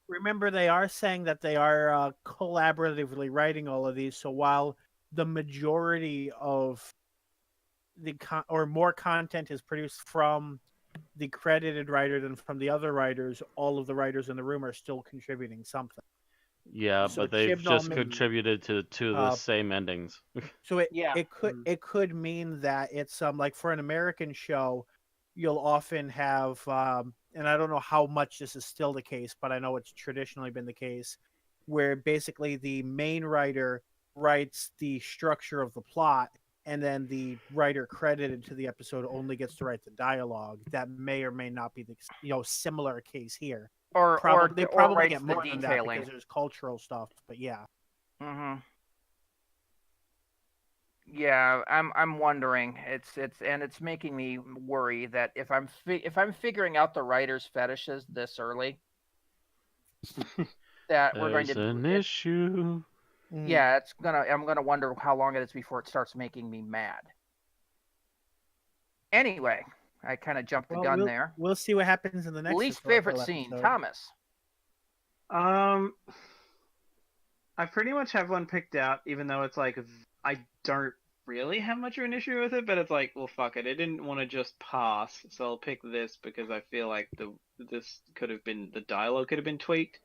Remember, they are saying that they are collaboratively writing all of these. So while the majority of or more content is produced from the credited writer than from the other writers, all of the writers in the room are still contributing something. Yeah, So but they've Chibnall just contributed to the same endings. So it could mean that it's like for an American show, you'll often have and I don't know how much this is still the case, but I know it's traditionally been the case, where basically the main writer writes the structure of the plot, and then the writer credited to the episode only gets to write the dialogue. That may or may not be the similar case here. Or they probably writes get the more than that detailing. because there's cultural stuff. But yeah. Yeah, I'm wondering. It's making me worry that if I'm figuring out the writer's fetishes this early, that we're going to There's an issue. Yeah, I'm gonna wonder how long it is before it starts making me mad. Anyway, I kind of jumped the gun there. We'll see what happens in the next. Least favorite scene, Thomas. I pretty much have one picked out, even though it's like I don't really have much of an issue with it, but it's like, well, fuck it. I didn't want to just pass, so I'll pick this because I feel like the dialogue could have been tweaked.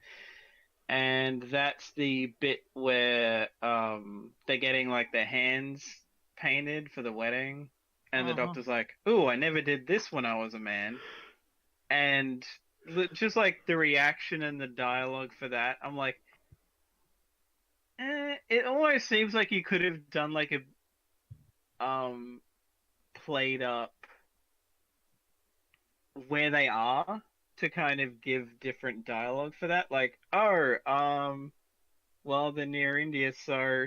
And that's the bit where they're getting like their hands painted for the wedding, and the doctor's like, "Ooh, I never did this when I was a man," and just like the reaction and the dialogue for that, I'm like, it almost seems like you could have done like a played up where they are to kind of give different dialogue for that, like, well, the near India, so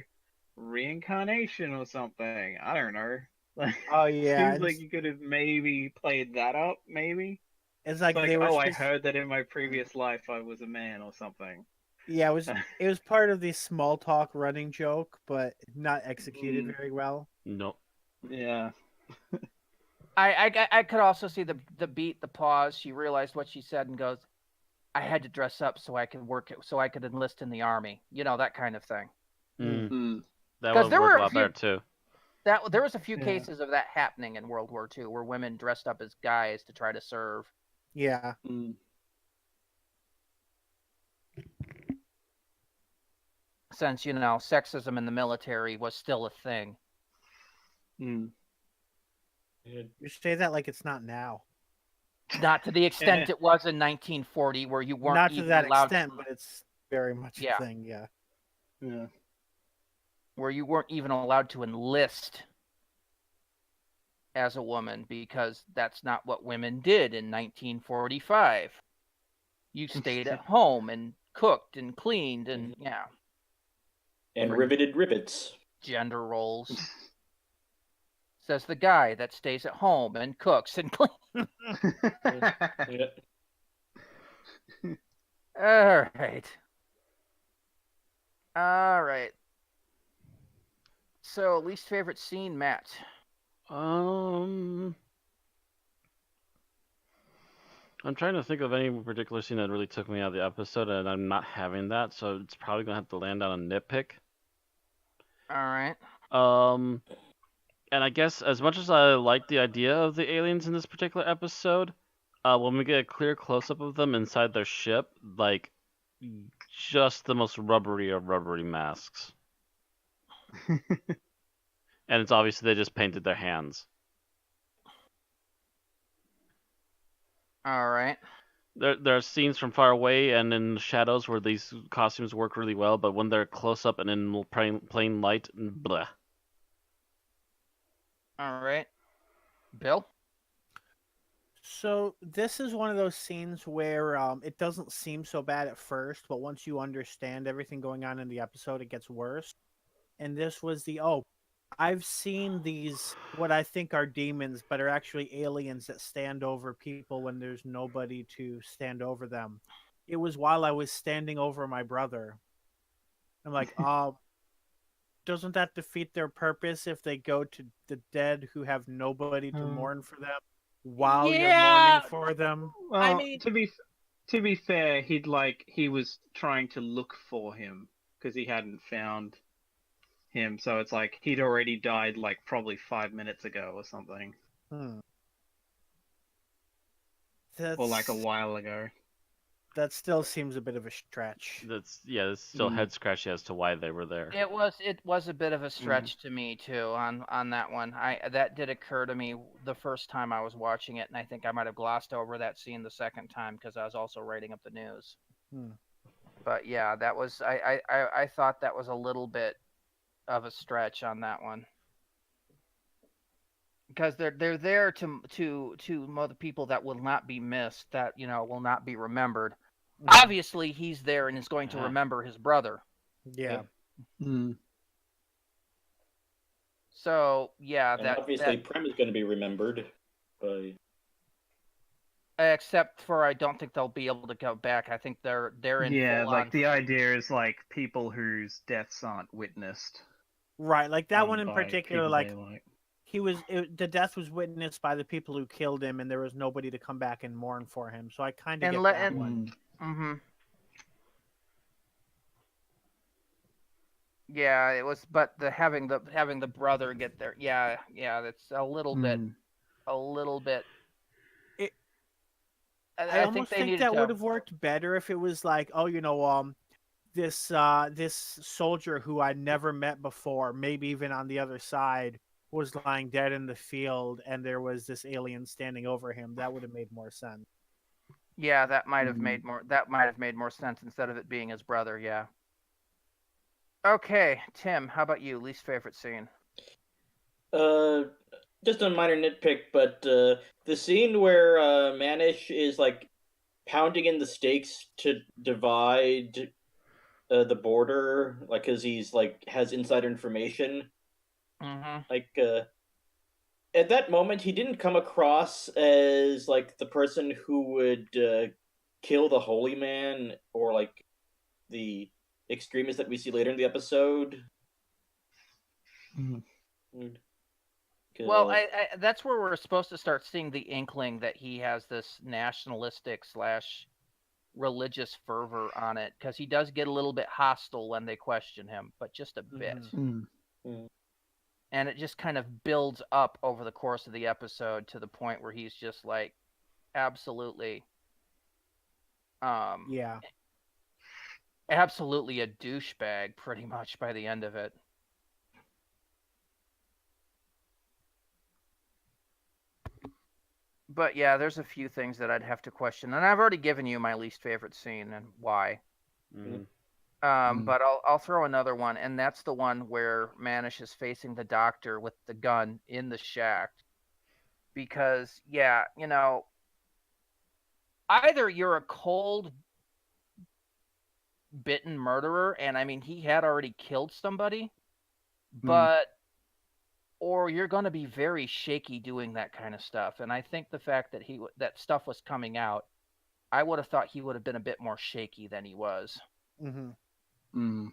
reincarnation or something. I don't know. Like, oh yeah, seems like you could have maybe played that up. Maybe it's like they were. I heard that in my previous life I was a man or something. Yeah, it was part of the small talk running joke, but not executed very well. No. Yeah. I could also see the beat, the pause. She realized what she said and goes, "I had to dress up so I could enlist in the army." That kind of thing. That would work a lot better too. There was a few cases of that happening in World War II where women dressed up as guys to try to serve. Yeah. Since sexism in the military was still a thing. You say that like it's not now. Not to the extent it was in 1940, where you weren't not even to that allowed extent, but it's very much a thing. Yeah. Where you weren't even allowed to enlist as a woman, because that's not what women did in 1945. You stayed at home and cooked and cleaned and and riveted rivets. Gender roles. Says the guy that stays at home and cooks and cleans. All right. All right. So, least favorite scene, Matt. I'm trying to think of any particular scene that really took me out of the episode, and I'm not having that, so it's probably gonna have to land on a nitpick. All right. And I guess as much as I like the idea of the aliens in this particular episode, when we get a clear close-up of them inside their ship, like, just the most rubbery of rubbery masks. And it's obviously they just painted their hands. All right. There are scenes from far away and in shadows where these costumes work really well, but when they're close up and in plain light, blah. All right. Bill? So this is one of those scenes where it doesn't seem so bad at first, but once you understand everything going on in the episode, it gets worse. And this was I've seen these, what I think are demons, but are actually aliens that stand over people when there's nobody to stand over them. It was while I was standing over my brother. I'm like, doesn't that defeat their purpose if they go to the dead who have nobody to mourn for them while you're mourning for them? Well, I mean- to be fair, he was trying to look for him because he hadn't found him, so it's like he'd already died like probably 5 minutes ago or something, or like a while ago. That still seems a bit of a stretch. It's still head scratchy as to why they were there. It was a bit of a stretch to me too on that one. That did occur to me the first time I was watching it, and I think I might have glossed over that scene the second time because I was also writing up the news. But yeah, that was I thought that was a little bit of a stretch on that one. Because they're there to the people that will not be missed, that will not be remembered. Obviously, he's there and is going to remember his brother. Yeah. So yeah, And obviously Prem is going to be remembered by. Except for I don't think they'll be able to go back. I think they're in. Yeah, like the idea is like people whose deaths aren't witnessed. Right, like that one in by particular, people like they like. the death was witnessed by the people who killed him, and there was nobody to come back and mourn for him. So I kind of get that one. Mm-hmm. Yeah, it was, but having the brother get there, yeah, that's a little bit. I almost think that would have worked better if it was like, this soldier who I never met before, maybe even on the other side, was lying dead in the field, and there was this alien standing over him. That would have made more sense. Yeah, that might have made more. That might have made more sense instead of it being his brother. Yeah. Okay, Tim, how about you? Least favorite scene? Just a minor nitpick, but the scene where Manish is like pounding in the stakes to divide the border, like because he's like has insider information. Like at that moment, he didn't come across as like the person who would kill the holy man or like the extremists that we see later in the episode. Well, I that's where we're supposed to start seeing the inkling that he has this nationalistic / religious fervor on it, because he does get a little bit hostile when they question him, but just a bit. And it just kind of builds up over the course of the episode to the point where he's just like absolutely absolutely a douchebag pretty much by the end of it. But yeah, there's a few things that I'd have to question, and I've already given you my least favorite scene and why. But I'll throw another one, and that's the one where Manish is facing the doctor with the gun in the shack. Because either you're a cold bitten murderer, and I mean he had already killed somebody, or you're going to be very shaky doing that kind of stuff. And I think the fact that that stuff was coming out, I would have thought he would have been a bit more shaky than he was. Mm-hmm. Mm.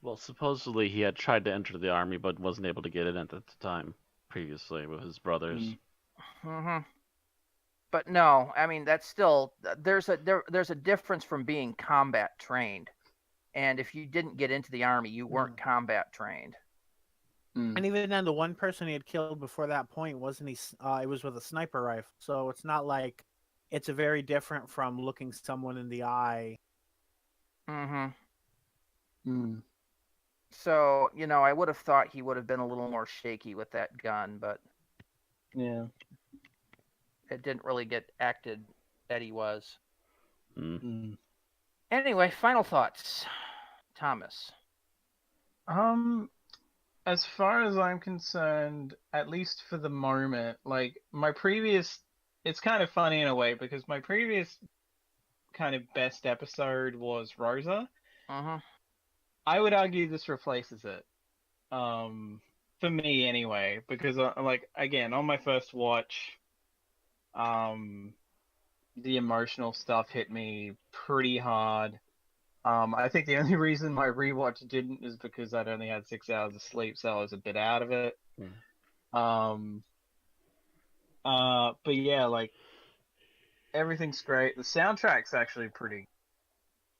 Well, supposedly he had tried to enter the army, but wasn't able to get in at the time previously with his brothers. Mm. Mm-hmm. But no, I mean that's still there's a difference from being combat trained, and if you didn't get into the army, you weren't combat trained. Mm. And even then, the one person he had killed before that point wasn't he? It was with a sniper rifle, so it's not like it's a very different from looking someone in the eye. Mm-hmm. Mm. So I would have thought he would have been a little more shaky with that gun, but Yeah. it didn't really get acted that he was. Mm. Anyway, final thoughts, Thomas. As far as I'm concerned, at least for the moment, like my previous, it's kind of funny in a way because my previous kind of best episode was Rosa. Uh-huh. I would argue this replaces it. For me anyway, because like again, on my first watch, the emotional stuff hit me pretty hard. I think the only reason my rewatch didn't is because I'd only had 6 hours of sleep, so I was a bit out of it. But yeah, like everything's great. The soundtrack's actually pretty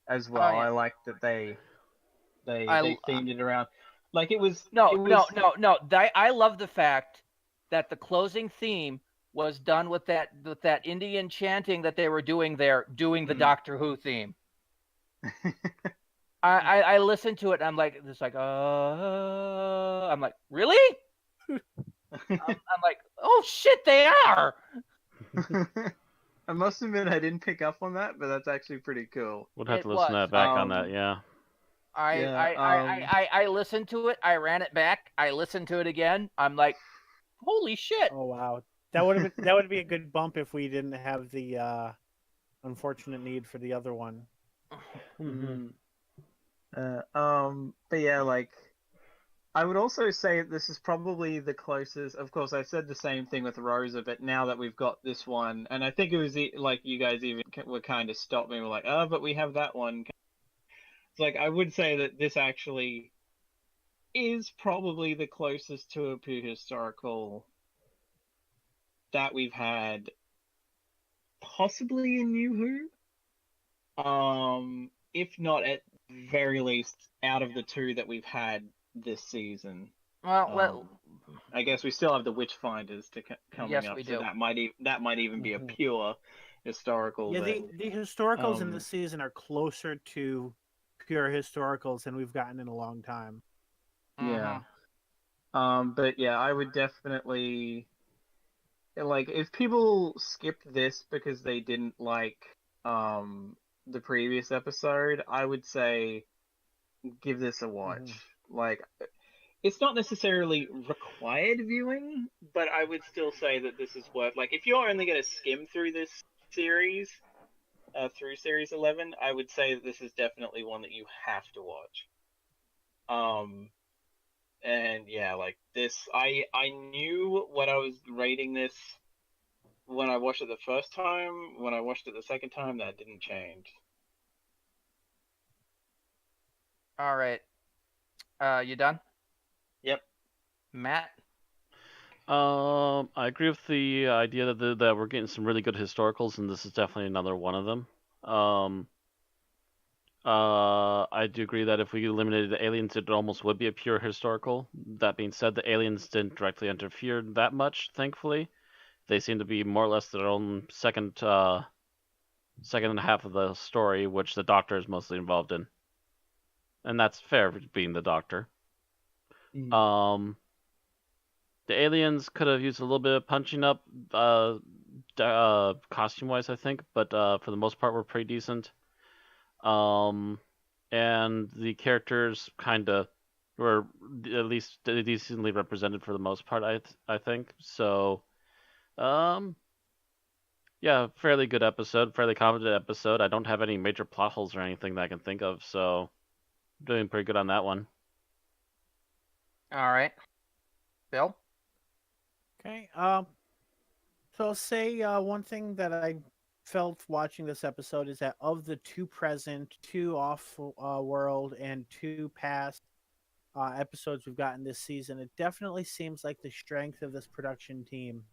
as well. Yeah. I like that they themed it around like it was. No. I love the fact that the closing theme was done with that Indian chanting that they were doing there, doing the Doctor Who theme. I listened to it and I'm like, I'm like, really? I'm like, oh shit, they are. I must admit I didn't pick up on that, but that's actually pretty cool. We'll have to listen to that back on that, yeah. I listened to it. I ran it back. I listened to it again. I'm like, holy shit! Oh wow, that would be a good bump if we didn't have the unfortunate need for the other one. Mm-hmm. But yeah, like I would also say this is probably the closest. Of course, I said the same thing with Rosa, but now that we've got this one, and I think it was like you guys even were kind of stopped me. We're like, oh, but we have that one. It's like I would say that this actually is probably the closest to a pure historical that we've had, possibly in New Who. If not at very least out of the two that we've had this season. Well, I guess we still have the Witchfinders coming yes, up, we so do. that might even be a pure historical. Yeah, that, the historicals in this season are closer to pure historicals than we've gotten in a long time. Yeah. But yeah, I would definitely like if people skipped this because they didn't like the previous episode, I would say give this a watch. Like it's not necessarily required viewing, but I would still say that this is worth like if you're only going to skim through this series through series 11, I would say that this is definitely one that you have to watch. And yeah, like this, I knew what I was rating this when I watched it the first time. When I watched it the second time, that didn't change. All right. You done? Yep. Matt? I agree with the idea that we're getting some really good historicals, and this is definitely another one of them. I do agree that if we eliminated the aliens, it almost would be a pure historical. That being said, the aliens didn't directly interfere that much, thankfully. They seem to be more or less their own second half of the story, which the Doctor is mostly involved in. And that's fair, being the Doctor. The aliens could have used a little bit of punching up, costume-wise, I think, but for the most part, were pretty decent. And the characters kind of were at least decently represented for the most part, I think. So, yeah, fairly good episode, fairly competent episode. I don't have any major plot holes or anything that I can think of, so doing pretty good on that one. All right. Bill? Okay. So I'll say one thing that I felt watching this episode is that of the two present, two off world, and two past episodes we've gotten this season, it definitely seems like the strength of this production team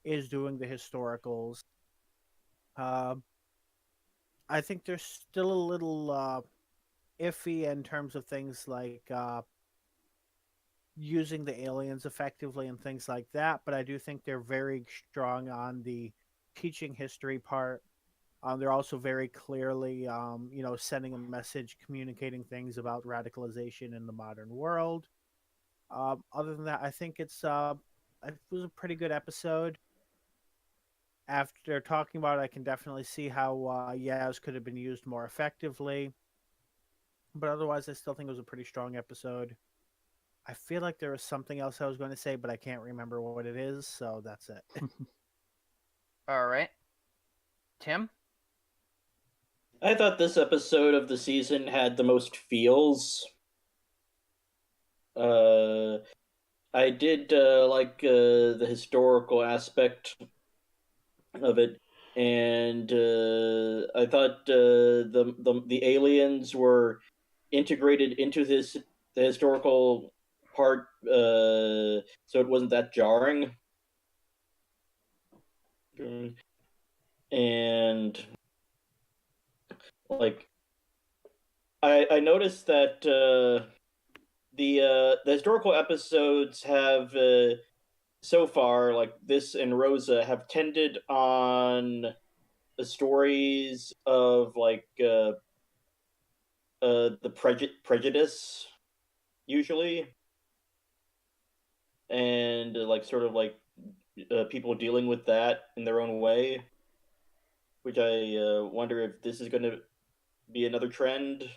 is doing the historicals. Uh, I think they're still a little iffy in terms of things like using the aliens effectively and things like that, but I do think they're very strong on the teaching history part. They're also very clearly, sending a message, communicating things about radicalization in the modern world. Other than that, I think it was a pretty good episode. After talking about it, I can definitely see how Yaz could have been used more effectively. But otherwise, I still think it was a pretty strong episode. I feel like there was something else I was going to say, but I can't remember what it is, so that's it. All right. Tim? I thought this episode of the season had the most feels. I did like the historical aspect of it, and I thought the aliens were integrated into the historical part, so it wasn't that jarring. And like I noticed that the historical episodes have so far, like this and Rosa, have tended on the stories of like the prejudice usually, and like sort of like people dealing with that in their own way, which I wonder if this is going to be another trend.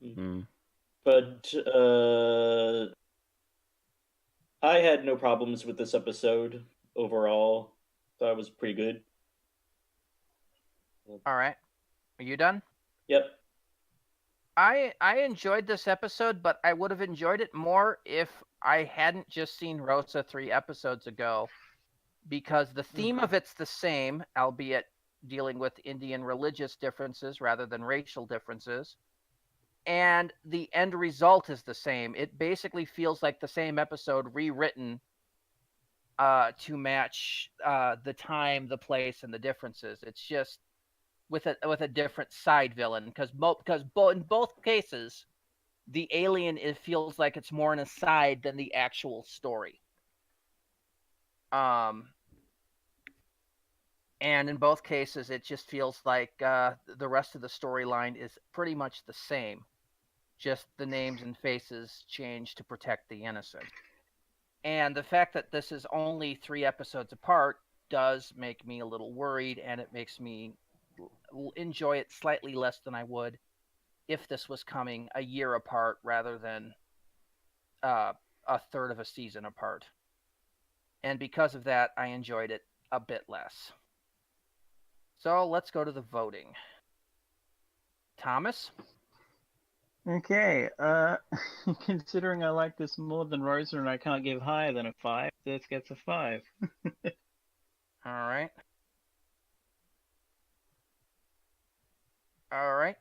Mm. But I had no problems with this episode overall. Thought it was pretty good. All right. Are you done? Yep. I enjoyed this episode, but I would have enjoyed it more if I hadn't just seen Rosa 3 episodes ago, because the theme of it's the same, albeit dealing with Indian religious differences rather than racial differences. And the end result is the same. It basically feels like the same episode rewritten to match the time, the place, and the differences. It's just with a different side villain, because in both cases, the alien, it feels like it's more an aside than the actual story. And in both cases, it just feels like the rest of the storyline is pretty much the same. Just the names and faces change to protect the innocent. And the fact that this is only 3 episodes apart does make me a little worried, and it makes me enjoy it slightly less than I would if this was coming a year apart rather than a third of a season apart. And because of that, I enjoyed it a bit less. So let's go to the voting. Thomas? Okay, considering I like this more than Rosa and I can't give higher than a 5, this gets a 5. All right. All right.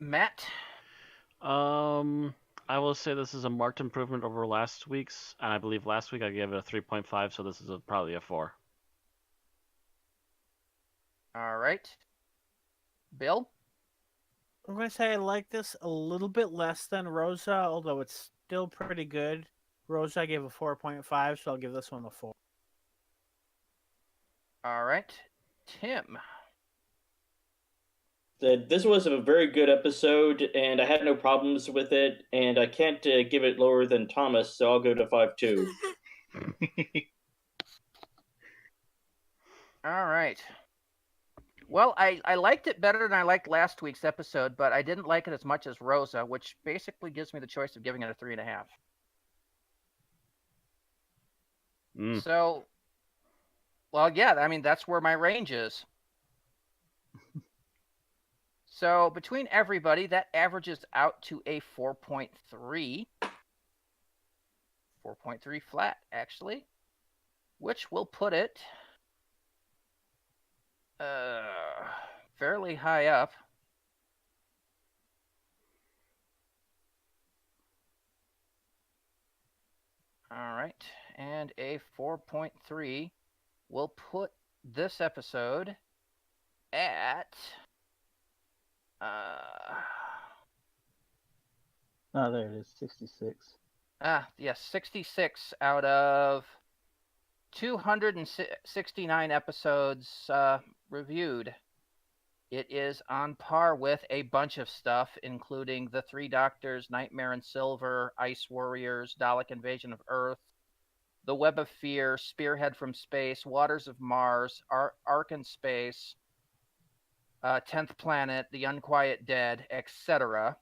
Matt? I will say this is a marked improvement over last week's, and I believe last week I gave it a 3.5, so this is probably a 4. All right. Bill? I'm going to say I like this a little bit less than Rosa, although it's still pretty good. Rosa I gave a 4.5, so I'll give this one a 4. All right. Tim? This was a very good episode, and I had no problems with it, and I can't give it lower than Thomas, so I'll go to 5.2. All right. Well, I liked it better than I liked last week's episode, but I didn't like it as much as Rosa, which basically gives me the choice of giving it a 3.5. So, well, yeah, I mean, that's where my range is. So between everybody, that averages out to a 4.3. 4.3 flat, actually, which will put it fairly high up. All right, and a 4.3 will put this episode at Oh, there it is, 66. yes, 66 out of 269 episodes reviewed. It is on par with a bunch of stuff, including The Three Doctors, Nightmare in Silver, Ice Warriors, Dalek Invasion of Earth, The Web of Fear, Spearhead from Space, Waters of Mars, Ark in Space, 10th Planet, The Unquiet Dead, etc.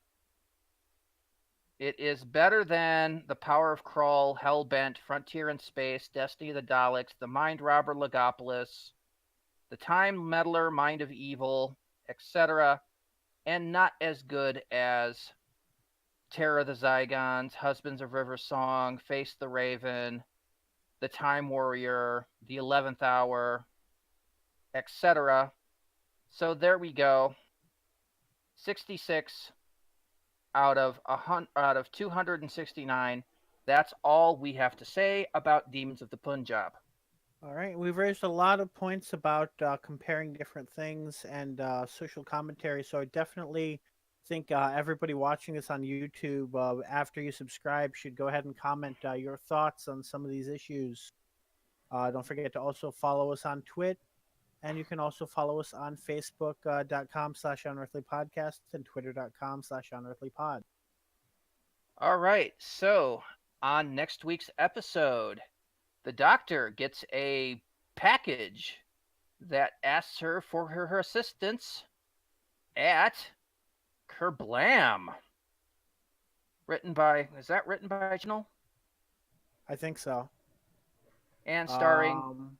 It is better than The Power of Krull, Hellbent, Frontier in Space, Destiny of the Daleks, The Mind Robber Legopolis, The Time Meddler, Mind of Evil, etc., and not as good as Terror of the Zygons, Husbands of River Song, Face the Raven, The Time Warrior, The 11th Hour, etc. So there we go. 66 out of 269. That's all we have to say about Demons of the Punjab. All right, we've raised a lot of points about comparing different things and social commentary. So I definitely think everybody watching this on YouTube, after you subscribe, should go ahead and comment your thoughts on some of these issues. Don't forget to also follow us on Twitter, and you can also follow us on Facebook.com/unearthlypodcast and Twitter.com/unearthlypod. All right, so on next week's episode, the Doctor gets a package that asks her for her assistance at Kerblam. Is that written by Reginald? I think so. And starring...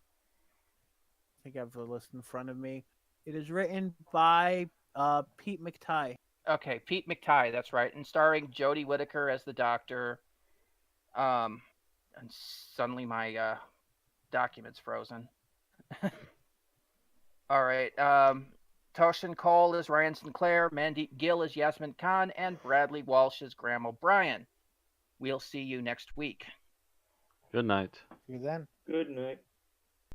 I think I have the list in front of me. It is written by Pete McTighe. Okay, Pete McTighe, that's right. And starring Jodie Whittaker as the Doctor. And suddenly my document's frozen. All right. Toshin Cole is Ryan Sinclair, Mandeep Gill is Yasmin Khan, and Bradley Walsh is Graham O'Brien. We'll see you next week. Good night. See you then. Good night.